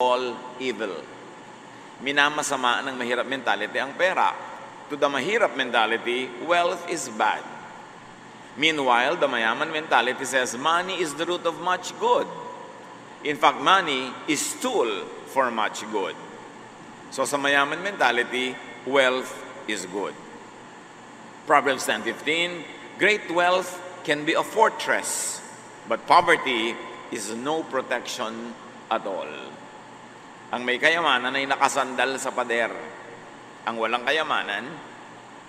all evil. Minamasama ng mahirap mentality ang pera. To the mahirap mentality, wealth is bad. Meanwhile, the mayaman mentality says money is the root of much good. In fact, money is tool for much good. So sa mayaman mentality, wealth is good. Proverbs 10:15, great wealth can be a fortress, but poverty is no protection at all. Ang may kayamanan ay nakasandal sa pader. Ang walang kayamanan,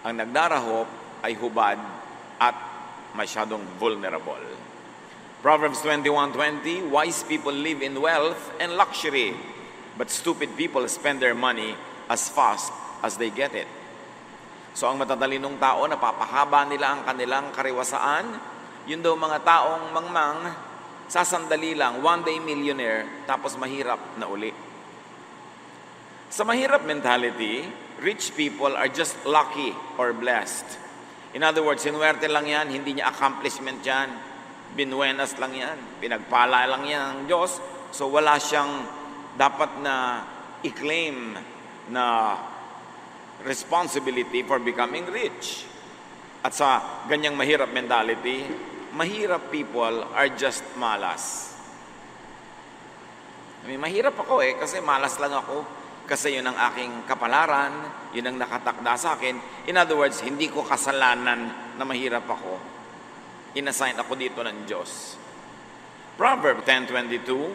ang nagdarahop ay hubad at masyadong vulnerable. Proverbs 21:20, wise people live in wealth and luxury, but stupid people spend their money as fast as they get it. So ang matatalinong tao, napapahaba nila ang kanilang kariwasaan. Yun daw mga taong mangmang, sasandali lang, one day millionaire, tapos mahirap na uli. Sa mahirap mentality, rich people are just lucky or blessed. In other words, sinuwerte lang yan, hindi niya accomplishment yan. Binuenas lang yan, pinagpala lang yan ng Diyos. So wala siyang dapat na i-claim na responsibility for becoming rich. At sa ganyang mahirap mentality, mahirap people are just malas. Mahirap ako kasi malas lang ako. Kasi yun ang aking kapalaran, yun ang nakatakda sa akin. In other words, hindi ko kasalanan na mahirap ako. Inassign ako dito ng Diyos. Proverbs 10:22,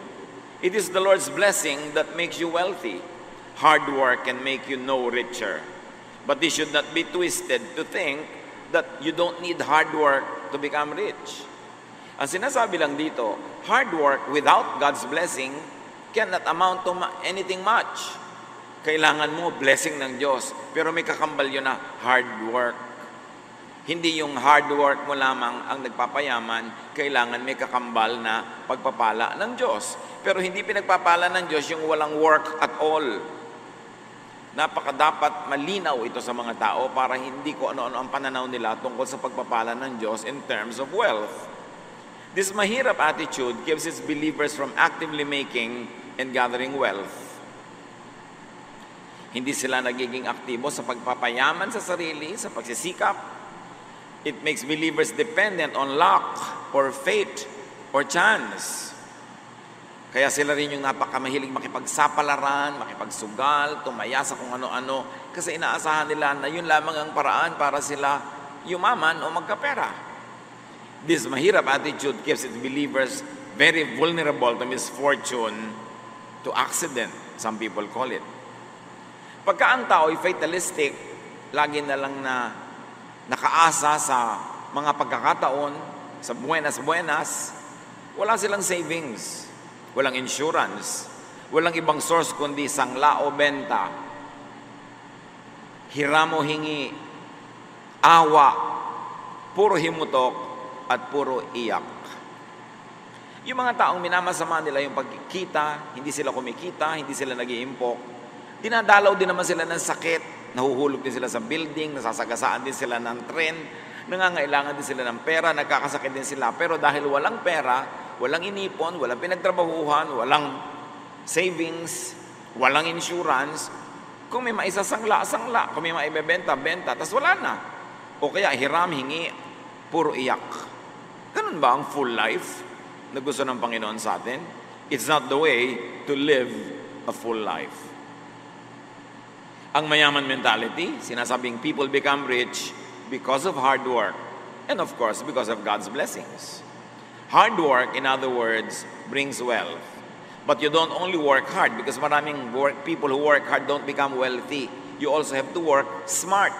it is the Lord's blessing that makes you wealthy. Hard work can make you no richer. But this should not be twisted to think that you don't need hard work to become rich. Ang sinasabi lang dito, hard work without God's blessing cannot amount to anything much. Kailangan mo blessing ng Diyos, pero may kakambal yun na hard work. Hindi yung hard work mo lamang ang nagpapayaman, kailangan may kakambal na pagpapala ng Diyos. Pero hindi pinagpapala ng Diyos yung walang work at all. Dapat malinaw ito sa mga tao para hindi ko ano-ano ang pananaw nila tungkol sa pagpapala ng Diyos in terms of wealth. This mahirap attitude keeps its believers from actively making and gathering wealth. Hindi sila nagiging aktibo sa pagpapayaman sa sarili, sa pagsisikap. It makes believers dependent on luck or fate or chance. Kaya sila rin yung napakamahilig makipagsapalaran, makipagsugal, tumaya sa kung ano-ano. Kasi inaasahan nila na yun lamang ang paraan para sila yumaman o magkapera. This mahirap attitude keeps its believers very vulnerable to misfortune, to accident, some people call it. Pagka ang tao ay fatalistic, lagi na lang na nakaasa sa mga pagkakataon, sa buenas-buenas, wala silang savings, walang insurance, walang ibang source kundi sangla o benta, hiram o hingi, awa, puro himutok at puro iyak. Yung mga taong minamasama nila yung pagkikita, hindi sila kumikita, hindi sila nag-iimpok, dinadalaw din naman sila ng sakit, nahuhulog din sila sa building, nasasagasaan din sila ng tren, nangangailangan din sila ng pera, nagkakasakit din sila. Pero dahil walang pera, walang inipon, walang pinagtrabahuhan, walang savings, walang insurance, kung may maisasangla, sangla, kung may maibebenta, benta, tas wala na. O kaya hiram, hingi, puro iyak. Ganun ba ang full life na gusto ng Panginoon sa atin? It's not the way to live a full life. Ang mayaman mentality, sinasabing people become rich because of hard work and of course because of God's blessings. Hard work, in other words, brings wealth. But you don't only work hard because maraming people who work hard don't become wealthy. You also have to work smart.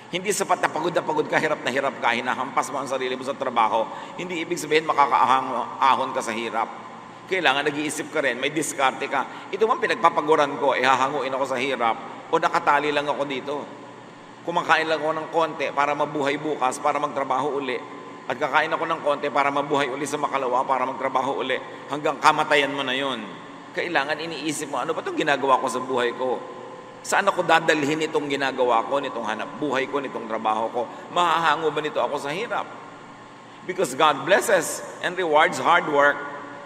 Hindi sapat na pagod ka, hirap ka, hinahampas mo ang sarili mo sa trabaho. Hindi ibig sabihin makakaahon ka sa hirap. Kailangan nag-iisip ka rin, may diskarte ka. Ito man pinagpapaguran ko, hahanguin ako sa hirap o nakatali lang ako dito. Kumakain lang ako ng konti para mabuhay bukas, para magtrabaho uli. At kakain ako ng konti para mabuhay uli sa makalawa, para magtrabaho uli. Hanggang kamatayan mo na yun. Kailangan iniisip mo, ano ba itong ginagawa ko sa buhay ko? Saan ako dadalhin itong ginagawa ko, nitong hanap buhay ko, nitong trabaho ko? Mahahango ba nito ako sa hirap? Because God blesses and rewards hard work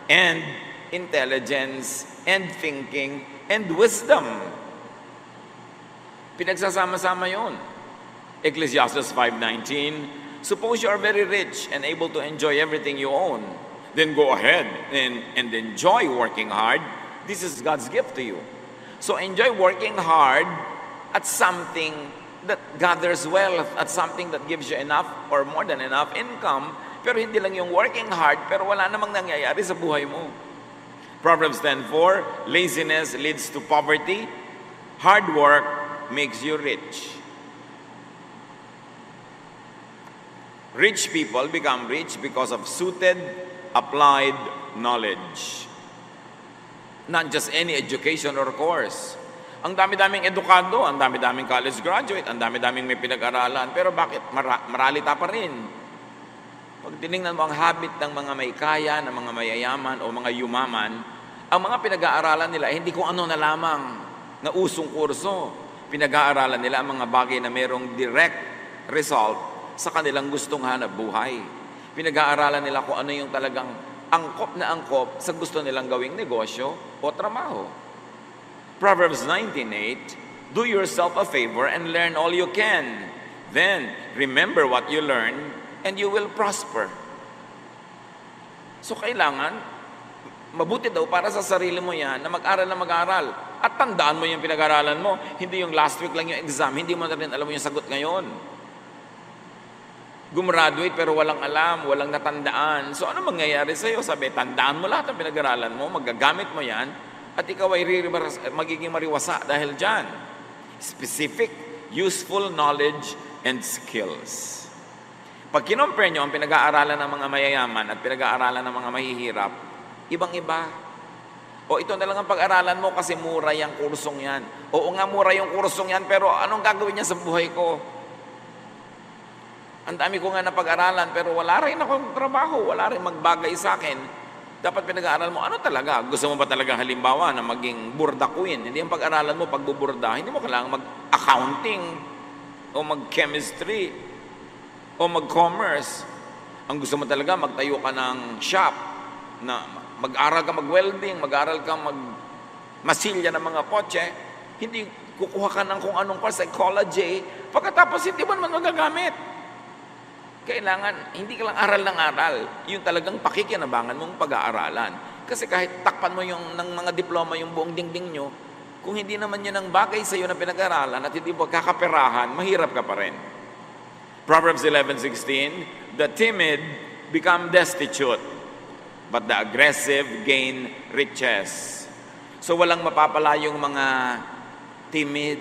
and intelligence, and thinking, and wisdom. Pinagsasama-sama yun. Ecclesiastes 5:19, suppose you are very rich and able to enjoy everything you own. Then go ahead and enjoy working hard. This is God's gift to you. So enjoy working hard at something that gathers wealth, at something that gives you enough or more than enough income, pero hindi lang yung working hard, pero wala namang nangyayari sa buhay mo. Proverbs 10:4, laziness leads to poverty. Hard work makes you rich. Rich people become rich because of suited, applied knowledge. Not just any education or course. Ang dami-daming edukado, ang dami-daming college graduate, ang dami-daming may pinag-aralan, pero bakit maralita pa rin? Pag tinignan mo ang habit ng mga may kaya, ng mga mayayaman o mga yumaman, ang mga pinag-aaralan nila, hindi kung ano na lamang na usong kurso. Pinag-aaralan nila ang mga bagay na mayroong direct result sa kanilang gustong hanap buhay. Pinag-aaralan nila kung ano yung talagang angkop na angkop sa gusto nilang gawing negosyo o trabaho. Proverbs 19:8, do yourself a favor and learn all you can. Then, remember what you learn and you will prosper. So, kailangan, mabuti daw para sa sarili mo yan na mag-aral na mag-aral. At tandaan mo yung pinag-aralan mo. Hindi yung last week lang yung exam. Hindi mo na rin alam mo yung sagot ngayon. Gumraduate pero walang alam, walang natandaan. So, ano mangyayari sa'yo? Sabi, tandaan mo lahat ng pinag-aralan mo, magagamit mo yan, at ikaw ay magiging mariwasa dahil dyan. Specific, useful knowledge and skills. Pag kinompare nyo ang pinag-aaralan ng mga mayayaman at pinag-aaralan ng mga mahihirap, ibang-iba. O ito na lang ang pag-aralan mo kasi mura yung kursong yan. Oo nga, mura yung kursong yan, pero anong gagawin niya sa buhay ko? Ang dami ko nga na pag-aralan, pero wala rin akong trabaho, wala rin magbagay sa akin. Dapat pinag-aaral mo, ano talaga? Gusto mo ba talaga halimbawa na maging burda queen? Hindi ang pag-aralan mo, pagbuburda, hindi mo kailangan mag-accounting o mag-chemistry o mag-commerce. Ang gusto mo talaga, magtayo ka ng shop, na mag-aral ka mag-welding, mag-aral ka mag-masilya ng mga kotse, hindi kukuha ka ng kung anong psychology, pagkatapos hindi mo naman magagamit. Kailangan, hindi ka lang aral ng aral. Yung talagang pakikinabangan mong pag-aaralan. Kasi kahit takpan mo yung ng mga diploma yung buong dingding nyo, kung hindi naman yun ang bagay sa iyo na pinag-aralan at hindi mo kakaperahan, mahirap ka pa rin. Proverbs 11:16, the timid become destitute, but the aggressive gain riches. So walang mapapala yung mga timid,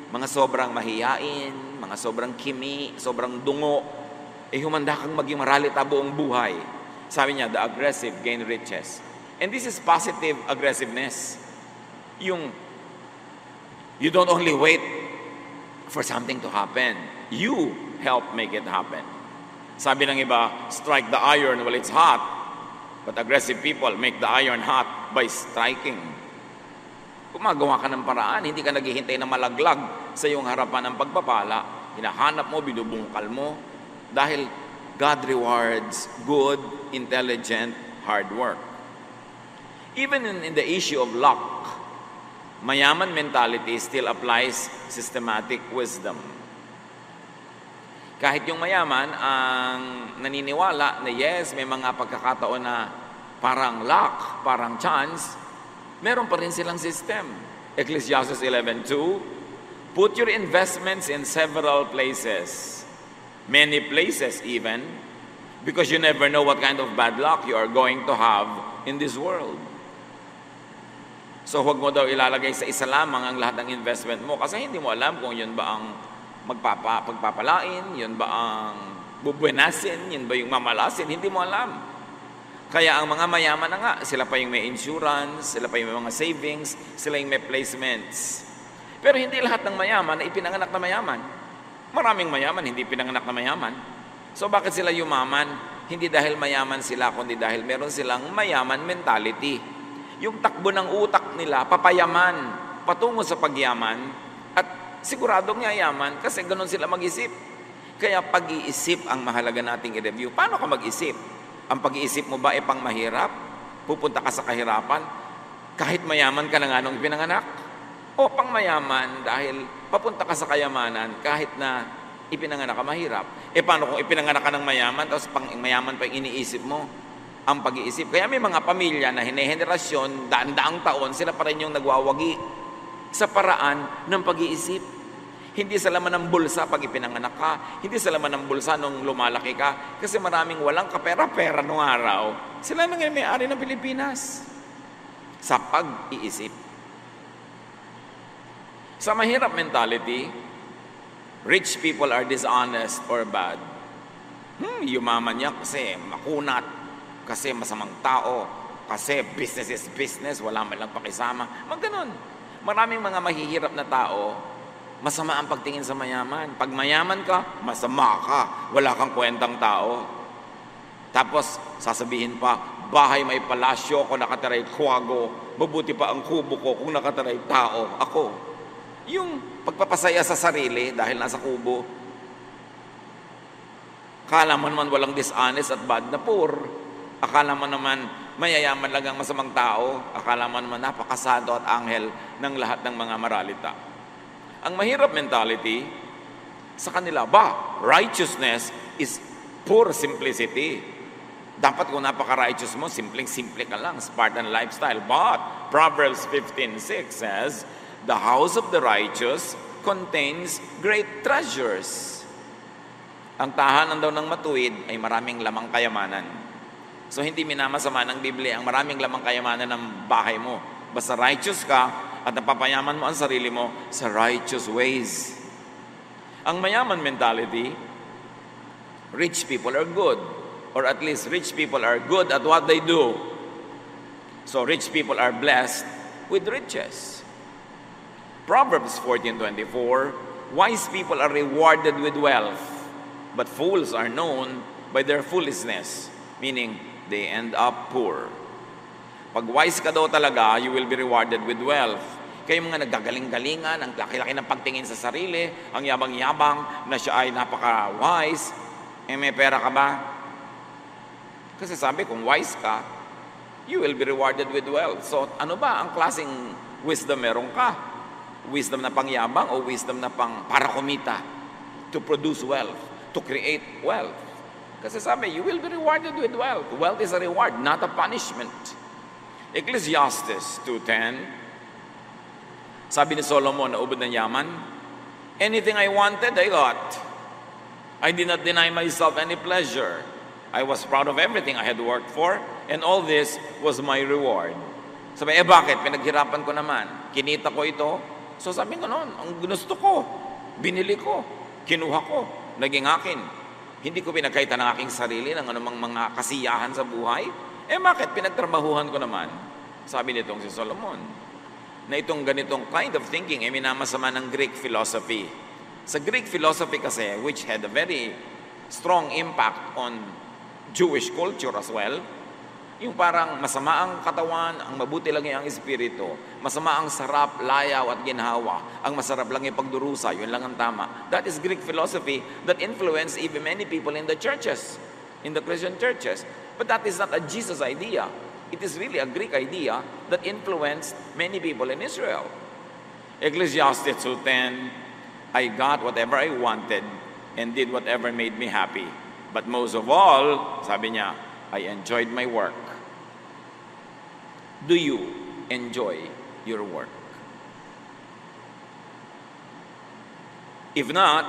mga sobrang mahiyain, mga sobrang kimi, sobrang dungo, humanda kang maging maralita buong buhay. Sabi niya, the aggressive gain riches. And this is positive aggressiveness. You don't only wait for something to happen. You help make it happen. Sabi ng iba, strike the iron while it's hot. But aggressive people make the iron hot by striking. Gumagawa ka ng paraan, hindi ka naghihintay na malaglag sa iyong harapan ng pagpapala. Hinahanap mo, binubungkal mo. Dahil God rewards good, intelligent, hard work. Even in the issue of luck, mayaman mentality still applies systematic wisdom. Kahit yung mayaman ang naniniwala na yes, may mga pagkakataon na parang luck, parang chance, meron pa rin silang system. Ecclesiastes 11:2, put your investments in several places. Many places even, because you never know what kind of bad luck you are going to have in this world. So huwag mo daw ilalagay sa isa lamang ang lahat ng investment mo kasi hindi mo alam kung yun ba ang pagpapalain, yun ba ang bubuenasin, yun ba yung mamalasin, hindi mo alam. Kaya ang mga mayaman na nga, sila pa yung may insurance, sila pa yung may mga savings, sila yung may placements. Pero hindi lahat ng mayaman na ipinanganak na mayaman. Maraming mayaman, hindi pinanganak na mayaman. So bakit sila yumaman? Hindi dahil mayaman sila, kundi dahil meron silang mayaman mentality. Yung takbo ng utak nila, papayaman, patungo sa pagyaman, at siguradong yayaman kasi ganun sila mag-isip. Kaya pag-iisip ang mahalaga nating i-review. Paano ka mag-isip? Ang pag-iisip mo ba ay pang mahirap pupunta ka sa kahirapan, kahit mayaman ka na nga nung ipinanganak. O pang mayaman dahil papunta ka sa kayamanan kahit na ipinanganak ka mahirap. Paano kung ipinanganak ka ng mayaman, tapos pang mayaman pa yung iniisip mo? Ang pag-iisip. Kaya may mga pamilya na hinehenerasyon, daan-daang taon, sila pa rin yung nagwawagi sa paraan ng pag-iisip. Hindi sa laman ng bulsa pag ipinanganak ka, hindi sa laman ng bulsa nung lumalaki ka, kasi maraming walang kapera-pera nung araw. Sila nang may-ari ng Pilipinas. Sa pag-iisip. Sa mahirap mentality, rich people are dishonest or bad. Yumaman niya kasi makunat, kasi masamang tao, kasi business is business, wala man lang pakisama. Ganon. Maraming mga mahihirap na tao, masama ang pagtingin sa mayaman. Pag mayaman ka, masama ka. Wala kang kwentang tao. Tapos, sasabihin pa, bahay may palasyo, kung nakataray kuwago, mabuti pa ang kubo ko kung nakataray tao, ako. Yung pagpapasaya sa sarili dahil nasa kubo, akala mo naman walang dishonest at bad na poor. Akala mo naman mayayaman lang ang masamang tao. Akala mo naman napakasado at anghel ng lahat ng mga maralita. Ang mahirap mentality, sa kanila, righteousness is poor simplicity. Dapat kung napaka-righteous mo, simpleng-simple ka lang, Spartan lifestyle. But Proverbs 15:6 says, the house of the righteous contains great treasures. Ang tahanan daw ng matuwid ay maraming lamang kayamanan. So hindi minamasama ng Biblia ang maraming lamang kayamanan ng bahay mo. Basta righteous ka at napapayaman mo ang sarili mo sa righteous ways. Ang mayaman mentality, rich people are good. Or at least rich people are good at what they do. So rich people are blessed with riches. Proverbs 14:24, wise people are rewarded with wealth, but fools are known by their foolishness. Meaning, they end up poor. Pag wise ka daw talaga, you will be rewarded with wealth. Kayo mga naggagaling-galingan, ang laki-laki ng pagtingin sa sarili, ang yabang-yabang na siya ay napaka-wise, may pera ka ba? Kasi sabi, kung wise ka, you will be rewarded with wealth. So, ano ba ang klaseng wisdom meron ka? Wisdom na pangyabang o wisdom na para kumita? To produce wealth, to create wealth. Kasi sabi, you will be rewarded with wealth. Wealth is a reward, not a punishment. Ecclesiastes 2:10, sabi ni Solomon na ubod ng yaman, anything I wanted, I got. I did not deny myself any pleasure. I was proud of everything I had worked for, and all this was my reward. Sabi, bakit? Pinaghirapan ko naman. Kinita ko ito. So sabi ko noon, ang gusto ko, binili ko, kinuha ko, naging akin. Hindi ko pinagkaitan ng aking sarili ng anumang mga kasiyahan sa buhay. Bakit? Pinagtrabahuhan ko naman. Sabi nitong si Solomon, na itong ganitong kind of thinking ay minamasama ng Greek philosophy. Sa Greek philosophy kasi, which had a very strong impact on Jewish culture as well, yung parang masama ang katawan, ang mabuti lang yung espiritu, masama ang sarap, layaw at ginhawa, ang masarap lang yung pagdurusa, yun lang ang tama. That is Greek philosophy that influenced even many people in the churches, in the Christian churches. But that is not a Jesus idea. It is really a Greek idea that influenced many people in Israel. Ecclesiastes 2:10, I got whatever I wanted and did whatever made me happy. But most of all, sabi niya, I enjoyed my work. Do you enjoy your work? If not,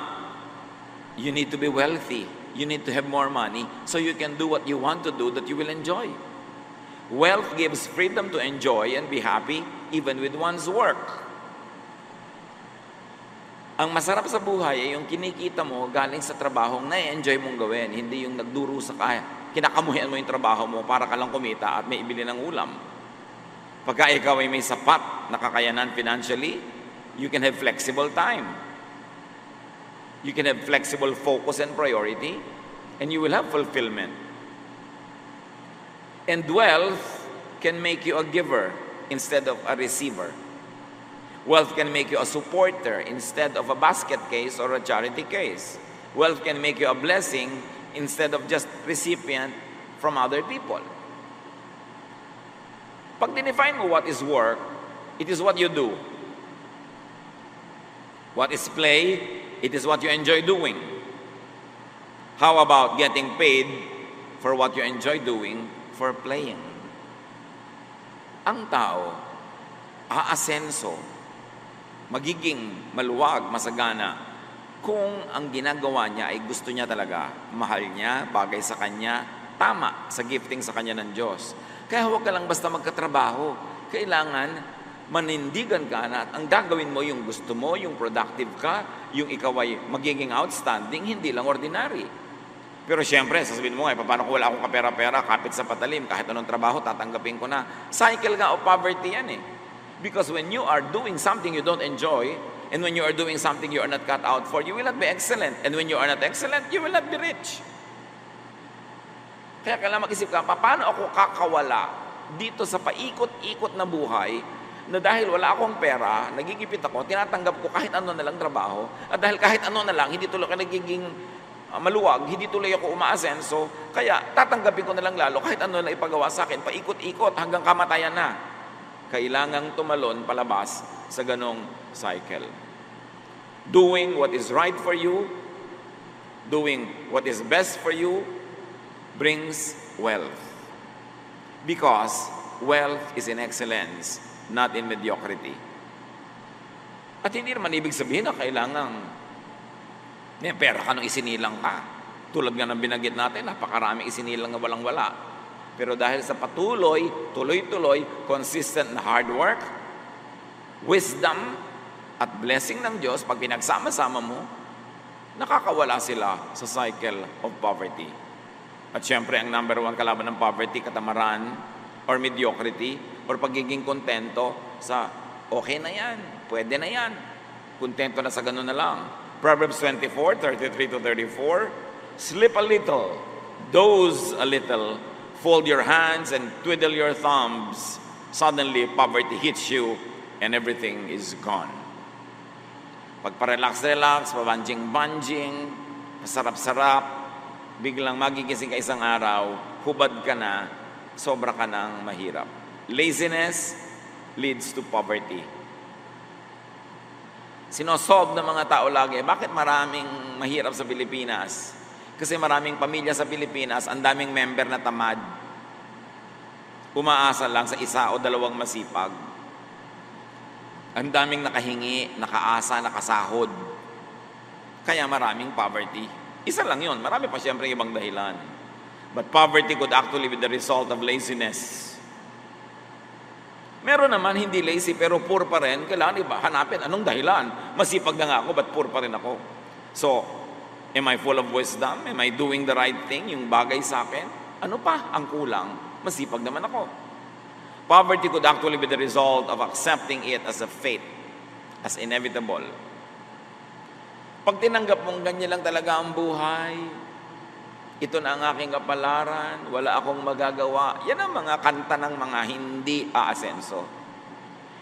you need to be wealthy. You need to have more money so you can do what you want to do that you will enjoy. Wealth gives freedom to enjoy and be happy even with one's work. Ang masarap sa buhay ay yung kinikita mo galing sa trabahong na-enjoy mong gawin, hindi yung nagdurusa ka, kinakamuhian mo yung trabaho mo para ka lang kumita at may ibili ng ulam. Pagka ikaw ay may sapat na kakayanan financially, you can have flexible time. You can have flexible focus and priority, and you will have fulfillment. And wealth can make you a giver instead of a receiver. Wealth can make you a supporter instead of a basket case or a charity case. Wealth can make you a blessing instead of just recipient from other people. Pag dinefine mo what is work, it is what you do. What is play, it is what you enjoy doing. How about getting paid for what you enjoy doing for playing? Ang tao, aasenso, magiging maluwag, masagana, kung ang ginagawa niya ay gusto niya talaga, mahal niya, bagay sa kanya, tama sa gifting sa kanya ng Diyos. Kaya huwag ka lang basta magkatrabaho. Kailangan manindigan ka na at ang gagawin mo yung gusto mo, yung productive ka, yung ikaw ay magiging outstanding, hindi lang ordinary. Pero siyempre, sasabihin mo nga, paano kung wala akong kapera-pera, kapit sa patalim, kahit anong trabaho, tatanggapin ko na. Cycle nga of poverty yan eh. Because when you are doing something you don't enjoy, and when you are doing something you are not cut out for, you will not be excellent. And when you are not excellent, you will not be rich. Kaya kailangan mag-isip ka, paano ako kakawala dito sa paikot-ikot na buhay na dahil wala akong pera, nagigipit ako, tinatanggap ko kahit ano na lang trabaho, at dahil kahit ano na lang, hindi tuloy ka nagiging maluwag, hindi tuloy ako umaasenso, kaya tatanggapin ko na lang lalo kahit ano na ipagawa sa akin, paikot-ikot hanggang kamatayan na. Kailangang tumalon palabas sa ganong cycle. Doing what is right for you, doing what is best for you, brings wealth. Because wealth is in excellence, not in mediocrity. At hindi naman ibig sabihin na kailangang may pera ka nung isinilang ka. Tulad nga ng binanggit natin, napakaraming isinilang na walang-wala. Pero dahil sa patuloy, tuloy-tuloy, consistent na hard work, wisdom, at blessing ng Diyos, pag pinagsama-sama mo, nakakawala sila sa cycle of poverty. At syempre, ang number one kalaban ng poverty, katamaran, or mediocrity, or pagiging kontento sa okay na yan, pwede na yan, kontento na sa ganun na lang. Proverbs 24:33-34, sleep a little, doze a little, fold your hands and twiddle your thumbs. Suddenly, poverty hits you and everything is gone. Pagpa-relax-relax, pabanjing-banjing, masarap-sarap, biglang magigising ka isang araw, hubad ka na, sobra ka ng mahirap. Laziness leads to poverty. Sinosolve ng mga tao lagi, bakit maraming mahirap sa Pilipinas? Kasi maraming pamilya sa Pilipinas, ang daming member na tamad. Umaasa lang sa isa o dalawang masipag. Ang daming nakahingi, nakaasa, nakasahod. Kaya maraming poverty. Isa lang yun. Marami pa siyempre ibang dahilan. But poverty could actually be the result of laziness. Meron naman hindi lazy pero poor pa rin. Kailangan iba, hanapin anong dahilan. Masipag na nga ako, but poor pa rin ako. So, am I full of wisdom? Am I doing the right thing? Yung bagay sa akin? Ano pa ang kulang? Masipag naman ako. Poverty could actually be the result of accepting it as a fate, as inevitable. Pag tinanggap mong ganyan lang talaga ang buhay, ito na ang aking kapalaran, wala akong magagawa. Yan ang mga kanta ng mga hindi aasenso.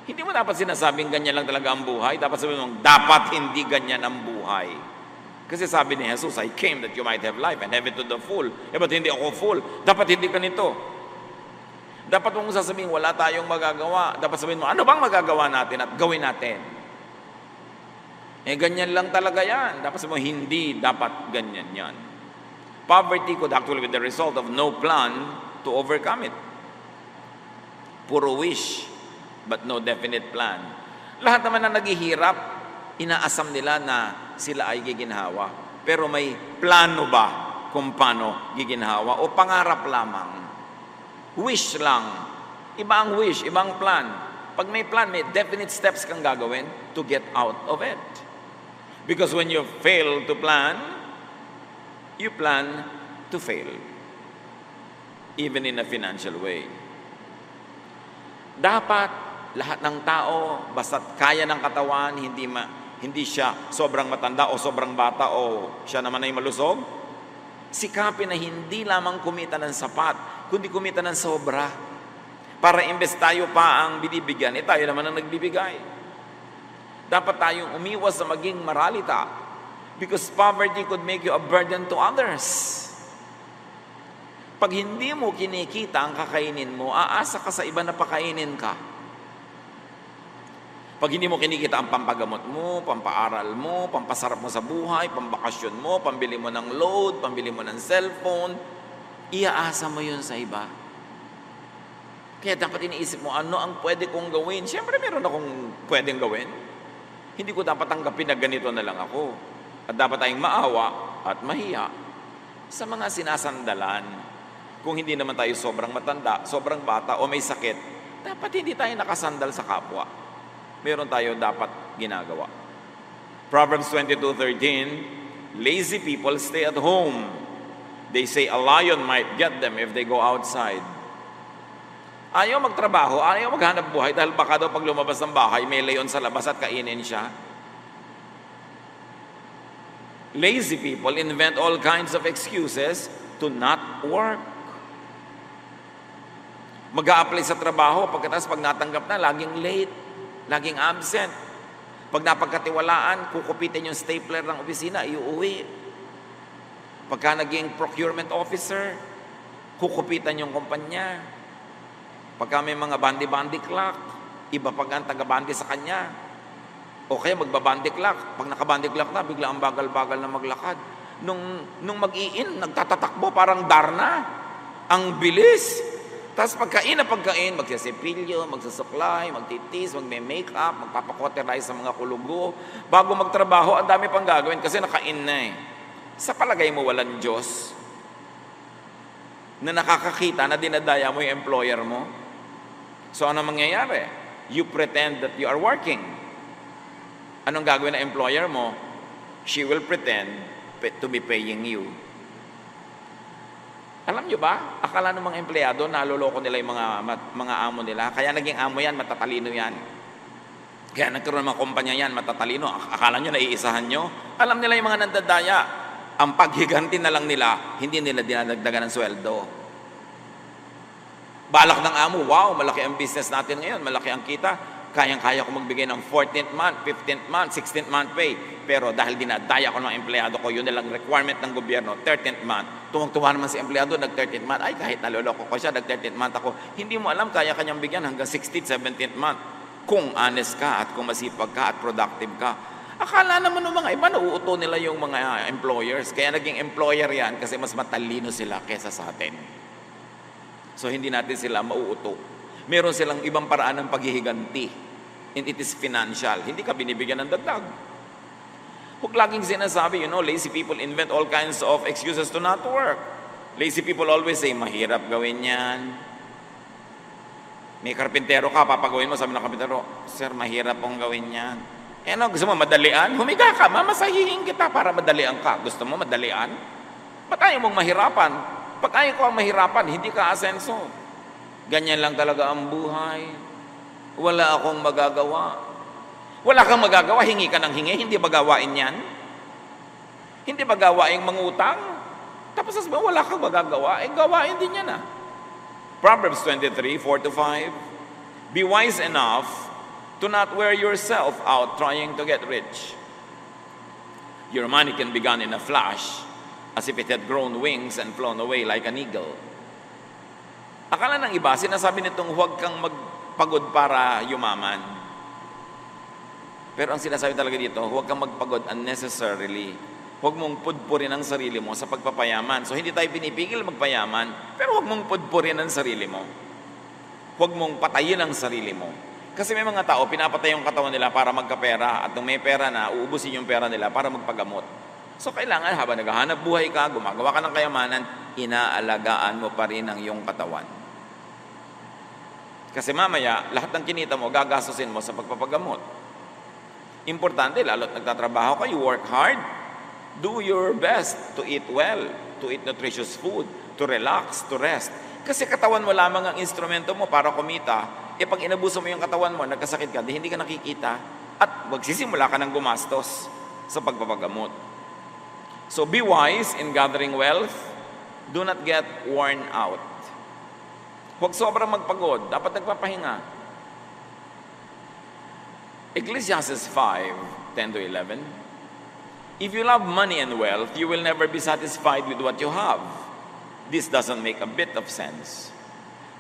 Hindi mo dapat sinasabing ganyan lang talaga ang buhay. Dapat sabihin mo, dapat hindi ganyan ang buhay. Kasi sabi ni Jesus, I came that you might have life and have it to the full. Ba't hindi ako full? Dapat hindi ganito. Dapat mong sasabihin, wala tayong magagawa. Dapat sabihin mo, ano bang magagawa natin at gawin natin? Ganyan lang talaga yan. Dapat sabihin mo, hindi dapat ganyan yan. Poverty could actually be the result of no plan to overcome it. Puro wish, but no definite plan. Lahat naman na naghihirap, inaasam nila na sila ay giginhawa. Pero may plano ba kung paano giginhawa? O pangarap lamang? Wish lang. Iba ang wish, ibang plan. Pag may plan, may definite steps kang gagawin to get out of it. Because when you fail to plan, you plan to fail. Even in a financial way. Dapat lahat ng tao, basta't kaya ng katawan, hindi siya sobrang matanda o sobrang bata o siya naman ay malusog, sikapin na hindi lamang kumita ng sapat, kundi kumita ng sobra. Para imbes tayo pa ang binibigyan, tayo naman ang nagbibigay. Dapat tayong umiwas sa maging maralita. Because poverty could make you a burden to others. Pag hindi mo kinikita ang kakainin mo, aasa ka sa iba na pakainin ka. Pag hindi mo kinikita ang pampagamot mo, pampaaral mo, pampasarap mo sa buhay, pambakasyon mo, pambili mo ng load, pambili mo ng cellphone, iaasa mo yun sa iba. Kaya dapat iniisip mo, ano ang pwede kong gawin? Siyempre, meron akong pwedeng gawin. Hindi ko dapat tanggapin na ganito na lang ako. At dapat tayong maawa at mahiya sa mga sinasandalan. Kung hindi naman tayo sobrang matanda, sobrang bata, o may sakit, dapat hindi tayo nakasandal sa kapwa. Meron tayo dapat ginagawa. Proverbs 22:13, lazy people stay at home. They say a lion might get them if they go outside. Ayaw magtrabaho, ayaw maghanap buhay dahil baka daw pag lumabas ng bahay, may leon sa labas at kainin siya. Lazy people invent all kinds of excuses to not work. Mag-a-apply sa trabaho, pagkatapos pag natanggap na, laging late, laging absent. Pag napagkatiwalaan, kukupitin yung stapler ng opisina, iuwi. Pagka naging procurement officer, kukupitan yung kumpanya. Pagka may mga bandi-bandi clock, iba pag ang taga-bandi sa kanya. O kaya magbabandi clock. Pag nakabandi clock na, bigla ang bagal-bagal na maglakad. Nung mag-i-in, nagtatatakbo parang Darna. Ang bilis. Tapos pagkain na pagkain, magsasipilyo, magsusuklay, magtitis, magme-makeup, magpapakoterize sa mga kulugo. Bago magtrabaho, ang dami pang gagawin kasi nakain na eh. Sa palagay mo, walang Diyos na nakakakita na dinadaya mo yung employer mo? So ano mangyayari? You pretend that you are working. Anong gagawin ng employer mo? She will pretend to be paying you. Alam nyo ba, akala ng mga empleyado, naloloko nila yung mga amo nila. Kaya naging amo yan, matatalino yan. Kaya nagkaroon ng mga kumpanya yan, matatalino. Akala nyo, naiisahan nyo. Alam nila yung mga nandadaya. Ang paghiganti na lang nila, hindi nila dinadagdagan ng sweldo. Balak ng amo, wow, malaki ang business natin ngayon, malaki ang kita. Kayang-kaya ko magbigay ng 14th month, 15th month, 16th month pay. Pero dahil dinadaya ko ng empleyado ko, yun nilang requirement ng gobyerno, 13th month. Tuwang-tuwa naman si empleyado, nag-13th month. Ay, kahit naloloko ko siya, nag-13th month ako. Hindi mo alam, kaya kanyang bigyan hanggang 16th, 17th month. Kung honest ka at kung masipag ka at productive ka. Akala naman ng mga iba, nauuto nila yung mga employers. Kaya naging employer yan kasi mas matalino sila kesa sa atin. So, hindi natin sila mauuto. Meron silang ibang paraan ng paghihiganti. And it is financial. Hindi ka binibigyan ng dagdag. Huwag laging sinasabi, lazy people invent all kinds of excuses to not work. Lazy people always say, mahirap gawin yan. May karpintero ka, papagawin mo, sabi ng karpintero, sir, mahirap pong gawin yan. Gusto mo madalian? Humiga ka, mamasahihin kita para madalian ka. Gusto mo madalian? Ba't ayaw mong mahirapan? Pag ayaw ko ang mahirapan, hindi ka asenso. Ganyan lang talaga ang buhay. Wala akong magagawa. Wala kang magagawa, hingi ka ng hingi, hindi ba gawain yan? Hindi ba gawain mangutang? Tapos sasabihin, wala kang magagawa, gawain din yan ah. Proverbs 23:4-5, be wise enough to not wear yourself out trying to get rich. Your money can be gone in a flash, as if it had grown wings and flown away like an eagle. Akala ng iba, sinasabi nitong huwag kang magpagod para yumaman. Pero ang sinasabi talaga dito, huwag kang magpagod unnecessarily. Huwag mong pudpurin ang sarili mo sa pagpapayaman. So hindi tayo pinipigil magpayaman, pero huwag mong pudpurin ang sarili mo. Huwag mong patayin ang sarili mo. Kasi may mga tao, pinapatay yung katawan nila para magkapera, at nung may pera na, uubusin yung pera nila para magpagamot. So kailangan habang naghahanap buhay ka, gumagawa ka ng kayamanan, inaalagaan mo pa rin ang iyong katawan. Kasi mamaya, lahat ng kinita mo, gagastusin mo sa pagpapagamot. Importante, lalo't nagtatrabaho ka, you work hard, do your best to eat well, to eat nutritious food, to relax, to rest. Kasi katawan mo lamang ang instrumento mo para kumita. Pag inabuso mo yung katawan mo, nagkasakit ka, hindi ka nakikita, at magsisimula ka ng gumastos sa pagpapagamot. So be wise in gathering wealth. Do not get worn out. Huwag sobrang magpagod. Dapat nagpapahinga. Ecclesiastes 5:10-11. If you love money and wealth, you will never be satisfied with what you have. This doesn't make a bit of sense.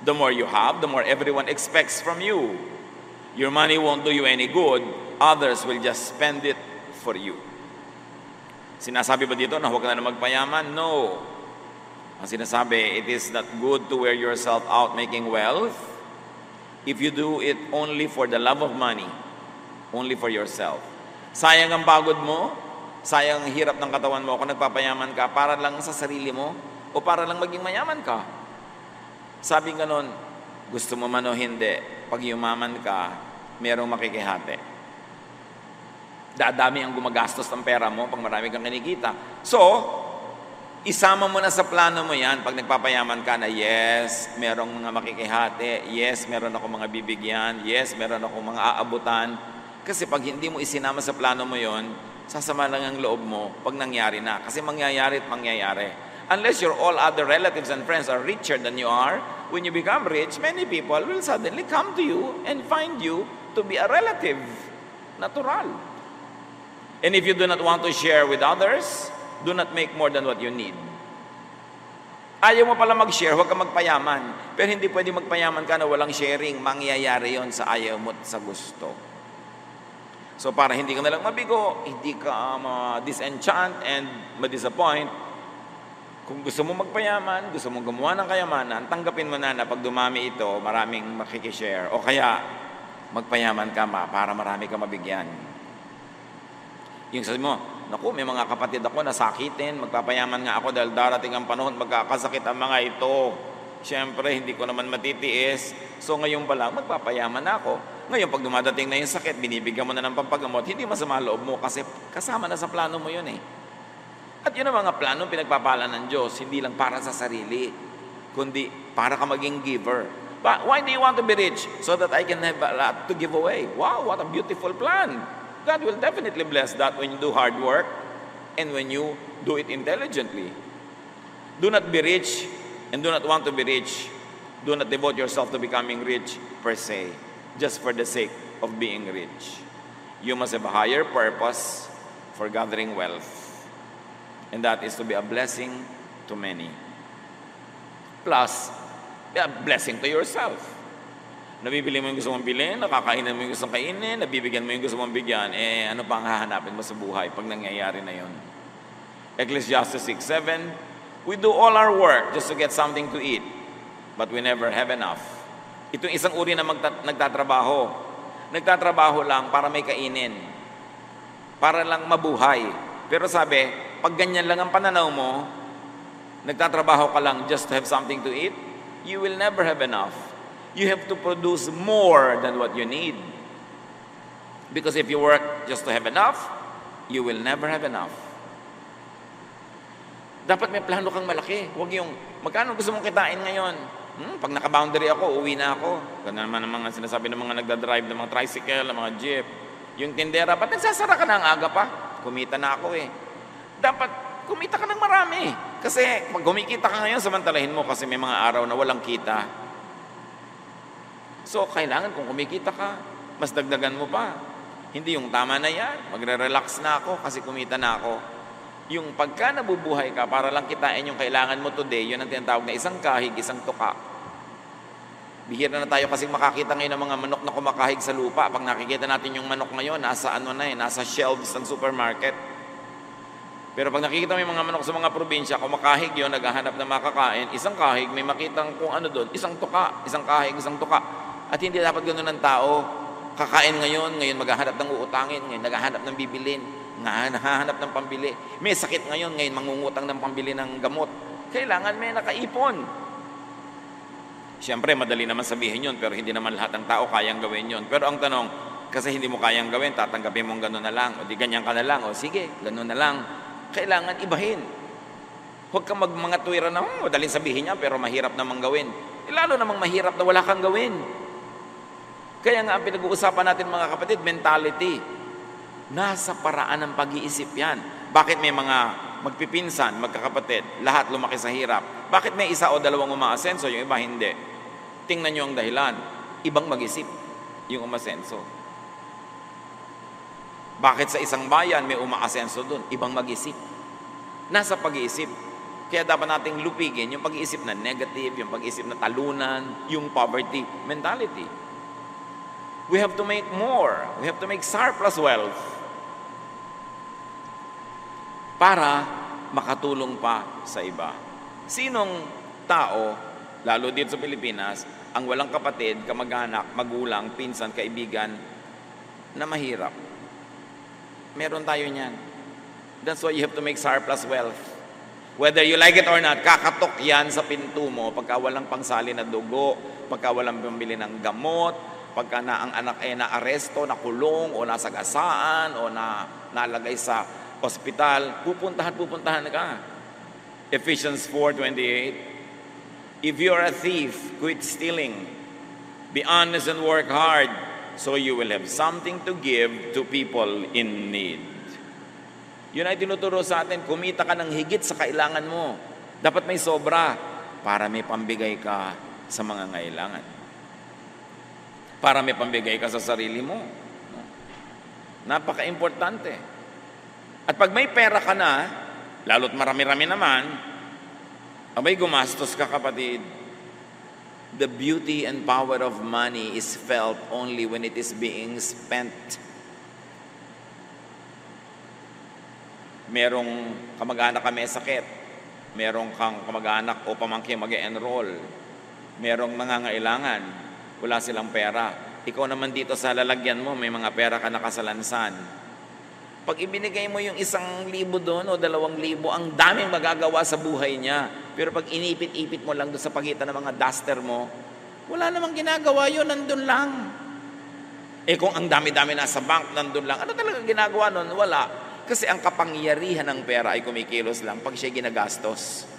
The more you have, the more everyone expects from you. Your money won't do you any good. Others will just spend it for you. Sinasabi ba dito na huwag ka na magpayaman? No. Ang sinasabi, it is not good to wear yourself out making wealth if you do it only for the love of money, only for yourself. Sayang ang pagod mo, sayang ang hirap ng katawan mo kung nagpapayaman ka para lang sa sarili mo o para lang maging mayaman ka. Sabi nga nun, gusto mo man o hindi, pag yumaman ka, merong makikihati. Dadami ang gumagastos ng pera mo pag marami kang kinikita. So, isama mo na sa plano mo yan pag nagpapayaman ka na yes, merong mga makikihati, yes, meron ako mga bibigyan, yes, meron ako mga aabutan. Kasi pag hindi mo isinama sa plano mo yon, sasama lang ang loob mo pag nangyari na. Kasi mangyayari at mangyayari. Unless your all other relatives and friends are richer than you are, when you become rich, many people will suddenly come to you and find you to be a relative. Natural. And if you do not want to share with others, do not make more than what you need. Ayaw mo pala mag-share, huwag ka magpayaman. Pero hindi pwede magpayaman ka na walang sharing. Mangyayari yon sa ayaw mo at sa gusto. So para hindi ka nalang mabigo, hindi ka ma-disenchant and ma-disappoint, kung gusto mo magpayaman, gusto mo gumawa ng kayamanan, tanggapin mo na pag dumami ito, maraming makikishare. O kaya, magpayaman ka para marami ka mabigyan. Yung sabi mo, naku, may mga kapatid ako nasakitin, magpapayaman nga ako dahil darating ang panahon, magkakasakit ang mga ito. Siyempre, hindi ko naman matitiis. So ngayon pa lang, magpapayaman ako. Ngayon, pag dumadating na yung sakit, binibigyan mo na ng pampagamot, hindi masama loob mo kasi kasama na sa plano mo yun eh. At yun ang mga plano pinagpapala ng Diyos, hindi lang para sa sarili, kundi para ka maging giver. But why do you want to be rich? So that I can have a lot to give away. Wow, what a beautiful plan. God will definitely bless that when you do hard work and when you do it intelligently. Do not be rich and do not want to be rich. Do not devote yourself to becoming rich per se, just for the sake of being rich. You must have a higher purpose for gathering wealth. And that is to be a blessing to many. Plus, be a blessing to yourself. Nabibili mo yung gusto mong bilhin, nakakainan mo yung gusto mong kainin, nabibigyan mo yung gusto mong bigyan, ano pa ang hahanapin mo sa buhay pag nangyayari na yon? Ecclesiastes 6:7, we do all our work just to get something to eat, but we never have enough. Itong isang uri na nagtatrabaho. Nagtatrabaho lang para may kainin. Para lang mabuhay. Pero sabi, pag ganyan lang ang pananaw mo, nagtatrabaho ka lang just to have something to eat, you will never have enough. You have to produce more than what you need. Because if you work just to have enough, you will never have enough. Dapat may plano kang malaki. Huwag yung, magkano gusto mong kitain ngayon? Pag naka-boundary ako, uwi na ako. Ganun naman ang mga sinasabi ng mga nagdadrive ng mga tricycle, ng mga jeep. Yung tindera, ba't nagsasara ka na ang aga pa? Kumita na ako eh. Dapat kumita ka ng marami. Kasi pag kumikita ka ngayon, samantalahin mo kasi may mga araw na walang kita. So, kailangan kung kumikita ka, mas dagdagan mo pa. Hindi yung tama na yan, magre-relax na ako kasi kumita na ako. Yung pagka nabubuhay ka, para lang kitain yung kailangan mo today, yun ang tinatawag na isang kahig, isang tuka. Bihira na tayo kasi makakita ngayon ng mga manok na kumakahig sa lupa. Pag nakikita natin yung manok ngayon, nasa nasa shelves ng supermarket. Pero pag nakikita mo yung mga manok sa mga probinsya, kumakahig yun, naghahanap ng makakain, isang kahig, may makitang kung ano doon, isang tuka, isang kahig, isang tuka. At hindi dapat ganoon ng tao. Kakain ngayon maghahanap ng uutangin, ngayon naghahanap ng bibilin, nahahanap ng pambili. May sakit ngayon mangungutang ng pambili ng gamot. Kailangan may nakaipon. Siyempre, madali naman sabihin yun, pero hindi naman lahat ng tao kayang gawin yun. Pero ang tanong, kasi hindi mo kayang gawin, tatanggapin mong gano'n na lang, o di ganyan ka na lang, o sige, gano'n na lang. Kailangan ibahin. Huwag kang mga tuwira na, madaling sabihin niya, pero mahirap namang gawin. Lalo namang mahirap na wala kang gawin. Kaya nga ang pinag-uusapan natin mga kapatid, mentality. Nasa paraan ng pag-iisip yan. Bakit may mga magpipinsan, magkakapatid, lahat lumaki sa hirap? Bakit may isa o dalawang umaasenso, yung iba hindi? Tingnan nyo ang dahilan. Ibang mag-isip yung umasenso. Bakit sa isang bayan may umaasenso doon? Ibang mag-isip. Nasa pag-iisip. Kaya dapat nating lupigin yung pag-iisip na negative, yung pag-iisip na talunan, yung poverty mentality. We have to make more. We have to make surplus wealth para makatulong pa sa iba. Sinong tao, lalo dito sa Pilipinas, ang walang kapatid, kamag-anak, magulang, pinsan, kaibigan, na mahirap? Meron tayo niyan. That's why you have to make surplus wealth. Whether you like it or not, kakatok yan sa pinto mo pagka walang pangsali na dugo, pagka walang pambili ng gamot, pagka na ang anak ay naaresto, nakulong, o nasagasaan, o nalagay sa ospital, pupuntahan ka. Ephesians 4:28, if you are a thief, quit stealing. Be honest and work hard, so you will have something to give to people in need. Yun ay tinuturo sa atin, kumita ka ng higit sa kailangan mo. Dapat may sobra para may pambigay ka sa mga ngailangan. Para may pambigay ka sa sarili mo. Napaka-importante. At pag may pera ka na, lalo't marami-rami naman, abay gumastos ka, kapatid. The beauty and power of money is felt only when it is being spent. Merong kamag-anak ka may sakit. Merong kang kamag-anak o pamangkin mag-enroll. Merong nangangailangan. Wala silang pera. Ikaw naman dito sa lalagyan mo, may mga pera ka nakasalansan. Pag ibinigay mo yung 1,000 doon o 2,000, ang daming magagawa sa buhay niya. Pero pag inipit-ipit mo lang doon sa pagitan ng mga duster mo, wala namang ginagawa yun, nandun lang. Kung ang dami-dami nasa bank, nandun lang. Ano talaga ginagawa nun? Wala. Kasi ang kapangyarihan ng pera ay kumikilos lang pag siya ginagastos.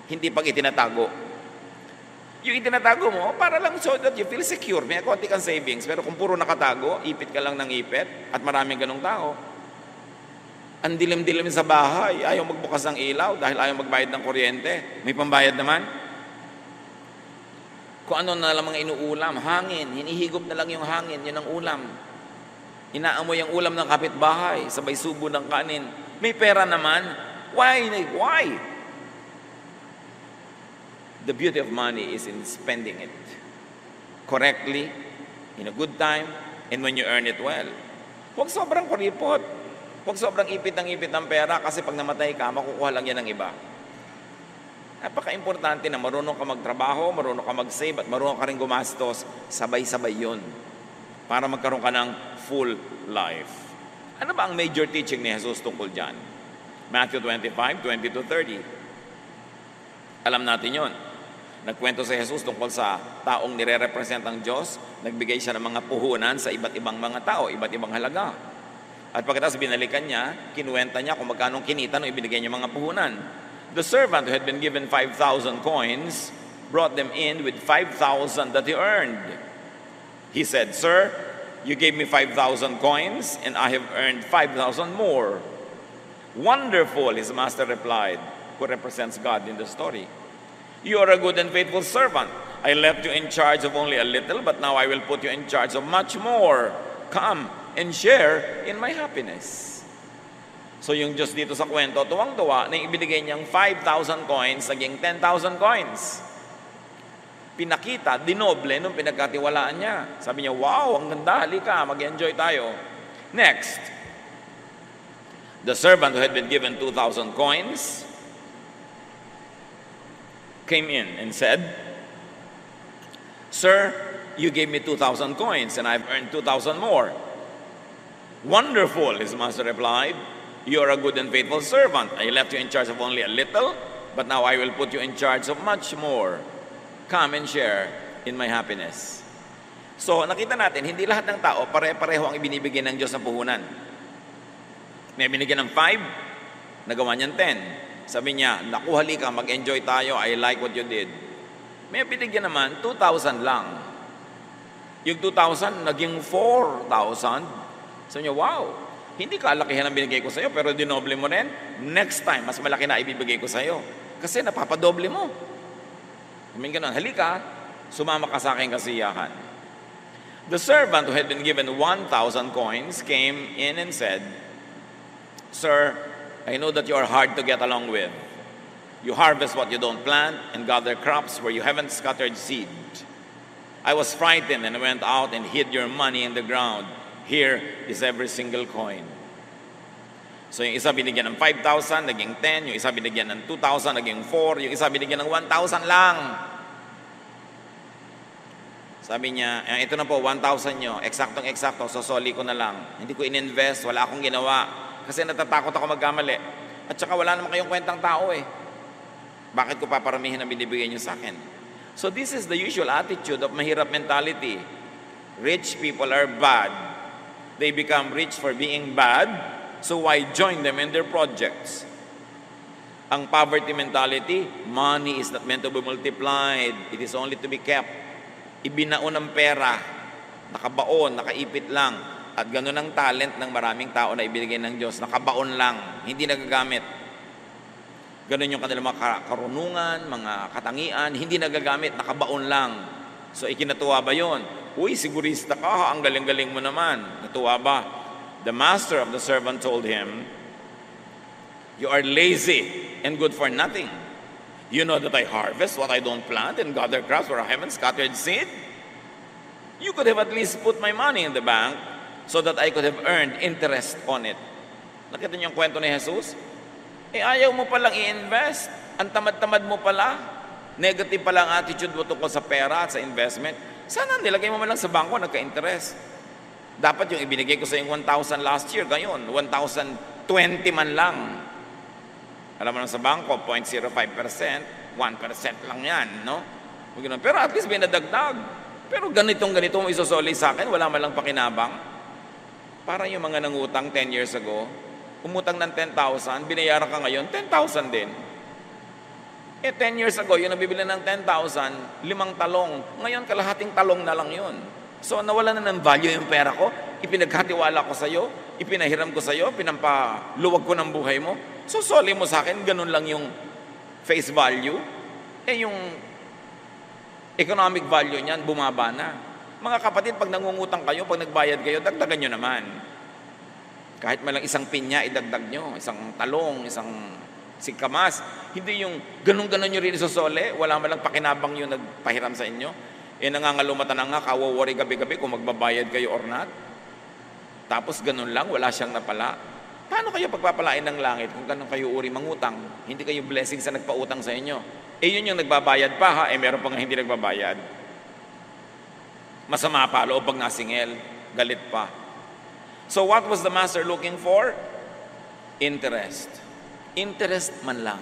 Hindi pag itinatago. Yung itinatago mo, para lang so that you feel secure. May konti kang savings. Pero kung puro nakatago, ipit ka lang ng ipit, at maraming ganong tao. Ang dilim-dilim sa bahay, ayaw magbukas ng ilaw dahil ayaw magbayad ng kuryente. May pambayad naman. Kung ano na lang mga inuulam, hangin, hinihigop na lang yung hangin, yun ang ulam. Inaamoy ang ulam ng kapitbahay, sabay subo ng kanin. May pera naman. Why? The beauty of money is in spending it correctly, in a good time, and when you earn it well. Huwag sobrang kuripot. Huwag sobrang ipit ng pera kasi pag namatay ka, makukuha lang yan ng iba. Napaka-importante na marunong ka magtrabaho, marunong ka mag-save, at marunong ka rin gumastos. Sabay-sabay yun. Para magkaroon ka ng full life. Ano ba ang major teaching ni Jesus tungkol dyan? Matthew 25:20-30. Alam natin yon. Nagkwento si Jesus tungkol sa taong nire-represent ang Diyos. Nagbigay siya ng mga puhunan sa iba't ibang mga tao, iba't ibang halaga. At pagkatapos binalikan niya, kinuwenta niya kung magkano kinita nung ibinigay niya mga puhunan. The servant who had been given 5,000 coins brought them in with 5,000 that he earned. He said, "Sir, you gave me 5,000 coins, and I have earned 5,000 more." "Wonderful," his master replied, who represents God in the story. "You are a good and faithful servant. I left you in charge of only a little, but now I will put you in charge of much more. Come and share in my happiness." So yung Diyos dito sa kwento, tuwang-tuwa na ibinigay niyang 5,000 coins, naging 10,000 coins. Pinakita, dinoble nung pinagkatiwalaan niya. Sabi niya, wow, ang ganda, halika, mag-enjoy tayo. Next, the servant who had been given 2,000 coins came in and said, "Sir, you gave me 2,000 coins and I've earned 2,000 more." "Wonderful," his master replied. "You are a good and faithful servant. I left you in charge of only a little, but now I will put you in charge of much more. Come and share in my happiness." So, nakita natin, hindi lahat ng tao pare-pareho ang ibinibigay ng Diyos na puhunan. May binigyan ng 5, nagawa niyan 10. Sabi niya, "Naku, halika, mag-enjoy tayo. I like what you did." May binigyan naman, 2,000 lang. Yung 2,000, naging 4,000. Sabi niya, wow, hindi kalakihan ang binigay ko sa'yo, pero dinoble mo rin. Next time, mas malaki na ibibigay ko sa'yo. Kasi napapadoble mo. Sabi ganun, halika, sumama ka sa aking kasiyahan. The servant who had been given 1,000 coins came in and said, "Sir, I know that you are hard to get along with. You harvest what you don't plant and gather crops where you haven't scattered seed. I was frightened and went out and hid your money in the ground. Here is every single coin. So yung isa binigyan ng 5,000, naging 10. Yung isa binigyan ng 2,000, naging 4. Yung isa binigyan ng 1,000 lang. Sabi niya, ito na po, 1,000 nyo. Eksaktong-eksakto, sosoli ko na lang. Hindi ko in-invest, wala akong ginawa. Kasi natatakot ako magkamali. At saka wala naman kayong kwentang tao eh. Bakit ko paparamihin ang binibigay niyo sa akin? So this is the usual attitude of mahirap mentality. Rich people are bad. They become rich for being bad, so why join them in their projects? Ang poverty mentality, money is not meant to be multiplied. It is only to be kept. Ibinaon ang pera, nakabaon, nakaipit lang. At ganun ang talent ng maraming tao na ibinigay ng Diyos, nakabaon lang, hindi nagagamit. Ganun yung kanilang mga karunungan, mga katangian, hindi nagagamit, nakabaon lang. So ikinatuwa ba yun? Uy, sigurista ka, ang galing-galing mo naman. Natuwa ba? The master of the servant told him, you are lazy and good for nothing. You know that I harvest what I don't plant and gather crops where I haven't scattered seed? You could have at least put my money in the bank so that I could have earned interest on it. Nakita niyo yung kwento ni Jesus? Ayaw mo palang i-invest. Ang tamad-tamad mo pala. Negative pala ang attitude mo tungkol sa pera at sa investment. Sana nilagay mo man lang sa bangko, nagka-interest. Dapat yung ibinigay ko sa yung 1,000 last year, gayon, 1,020 man lang. Alam mo lang sa bangko, 0.05%, 1% lang yan, no? Pero at least may nadagdag. Pero ganito mo isosoli sa akin, wala man lang pakinabang. Para yung mga nangutang 10 years ago, umutang ng 10,000, binayaran ka ngayon, 10,000 din. 10 years ago, yung nabibili ng 10,000, 5 talong. Ngayon, kalahating talong na lang yun. So, nawala na ng value yung pera ko, ipinagkatiwala ko sa'yo, ipinahiram ko sa'yo, pinampaluwag ko ng buhay mo. So, soli mo sa akin, ganun lang yung face value. Yung economic value niyan, bumaba na. Mga kapatid, pag nangungutang kayo, pag nagbayad kayo, dagdagan nyo naman. Kahit malang isang pinya, idagdag nyo. Isang talong, isang singkamas. Hindi yung ganun-ganun nyo rin isosole. Wala malang pakinabang yung nagpahiram sa inyo. Nangangalumatan na nga, kawawari gabi-gabi kung magbabayad kayo or not. Tapos ganun lang, wala siyang napala. Paano kayo pagpapalain ng langit kung ganun kayo uri mangutang? Hindi kayo blessing sa nagpautang sa inyo. Yun yung nagbabayad pa ha, meron pa nga hindi nagbabayad. Masama pa, loob pag nasingil, galit pa. So what was the master looking for? Interest. Interest man lang.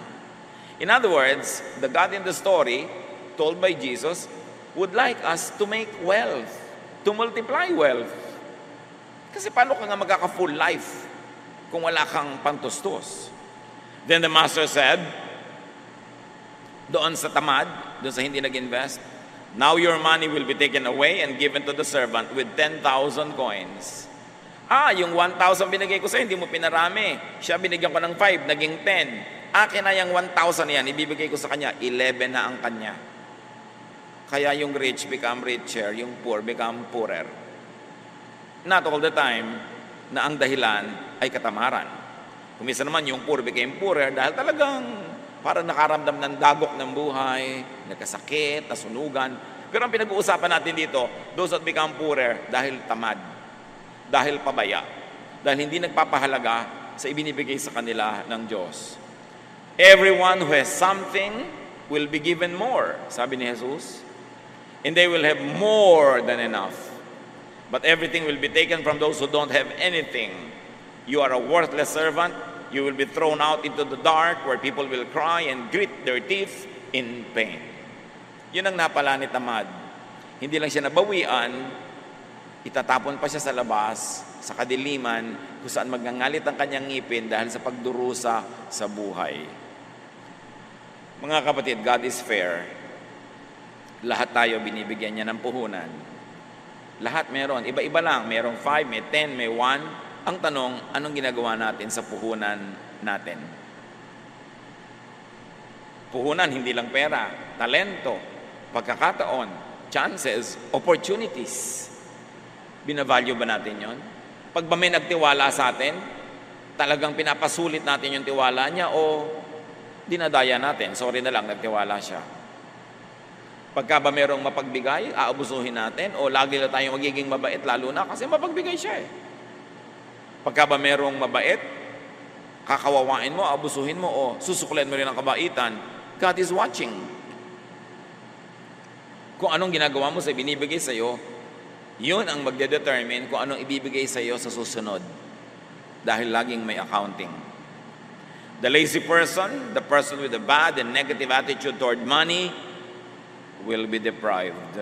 In other words, the God in the story, told by Jesus, would like us to make wealth, to multiply wealth. Kasi paano ka nga magkaka-full life kung wala kang pantustos? Then the master said, doon sa tamad, doon sa hindi nag-invest, now your money will be taken away and given to the servant with 10,000 coins. Yung 1,000 binigay ko sa'yo, hindi mo pinarami. Siya binigyan ko ng 5, naging 10. Akin na yung 1,000 yan, ibibigay ko sa kanya, 11 na ang kanya. Kaya yung rich become richer, yung poor become poorer. Not all the time na ang dahilan ay katamaran. Kumisa naman yung poor became poorer dahil talagang parang nakaramdam ng dagok ng buhay, nagkasakit, nasunugan. Pero ang pinag-uusapan natin dito, those that become poorer dahil tamad, dahil pabaya, dahil hindi nagpapahalaga sa ibinibigay sa kanila ng Diyos. Everyone who has something will be given more, sabi ni Jesus. And they will have more than enough. But everything will be taken from those who don't have anything. You are a worthless servant. You will be thrown out into the dark where people will cry and grit their teeth in pain. Yun ang napala ni tamad. Hindi lang siya nabawian, itatapon pa siya sa labas, sa kadiliman, kung saan magngangalit ang kanyang ngipin dahil sa pagdurusa sa buhay. Mga kapatid, God is fair. Lahat tayo binibigyan niya ng puhunan. Lahat meron. Iba-iba lang. Merong 5, may 10, may 1. Ang tanong, anong ginagawa natin sa puhunan natin? Puhunan, hindi lang pera. Talento, pagkakataon, chances, opportunities. Binavalue ba natin yon? Pag ba may nagtiwala sa atin, talagang pinapasulit natin yung tiwala niya o dinadaya natin. Sorry na lang, nagtiwala siya. Pagka ba merong mapagbigay, aabusuhin natin, o lagi na tayong magiging mabait, lalo na kasi mapagbigay siya eh. Pagka ba merong mabait, kakawawain mo, aabusuhin mo, o susukulen mo rin ang kabaitan, God is watching. Kung anong ginagawa mo sa binibigay sa iyo, yun ang magdedetermine kung anong ibibigay sa iyo sa susunod. Dahil laging may accounting. The lazy person, the person with a bad and negative attitude toward money, will be deprived.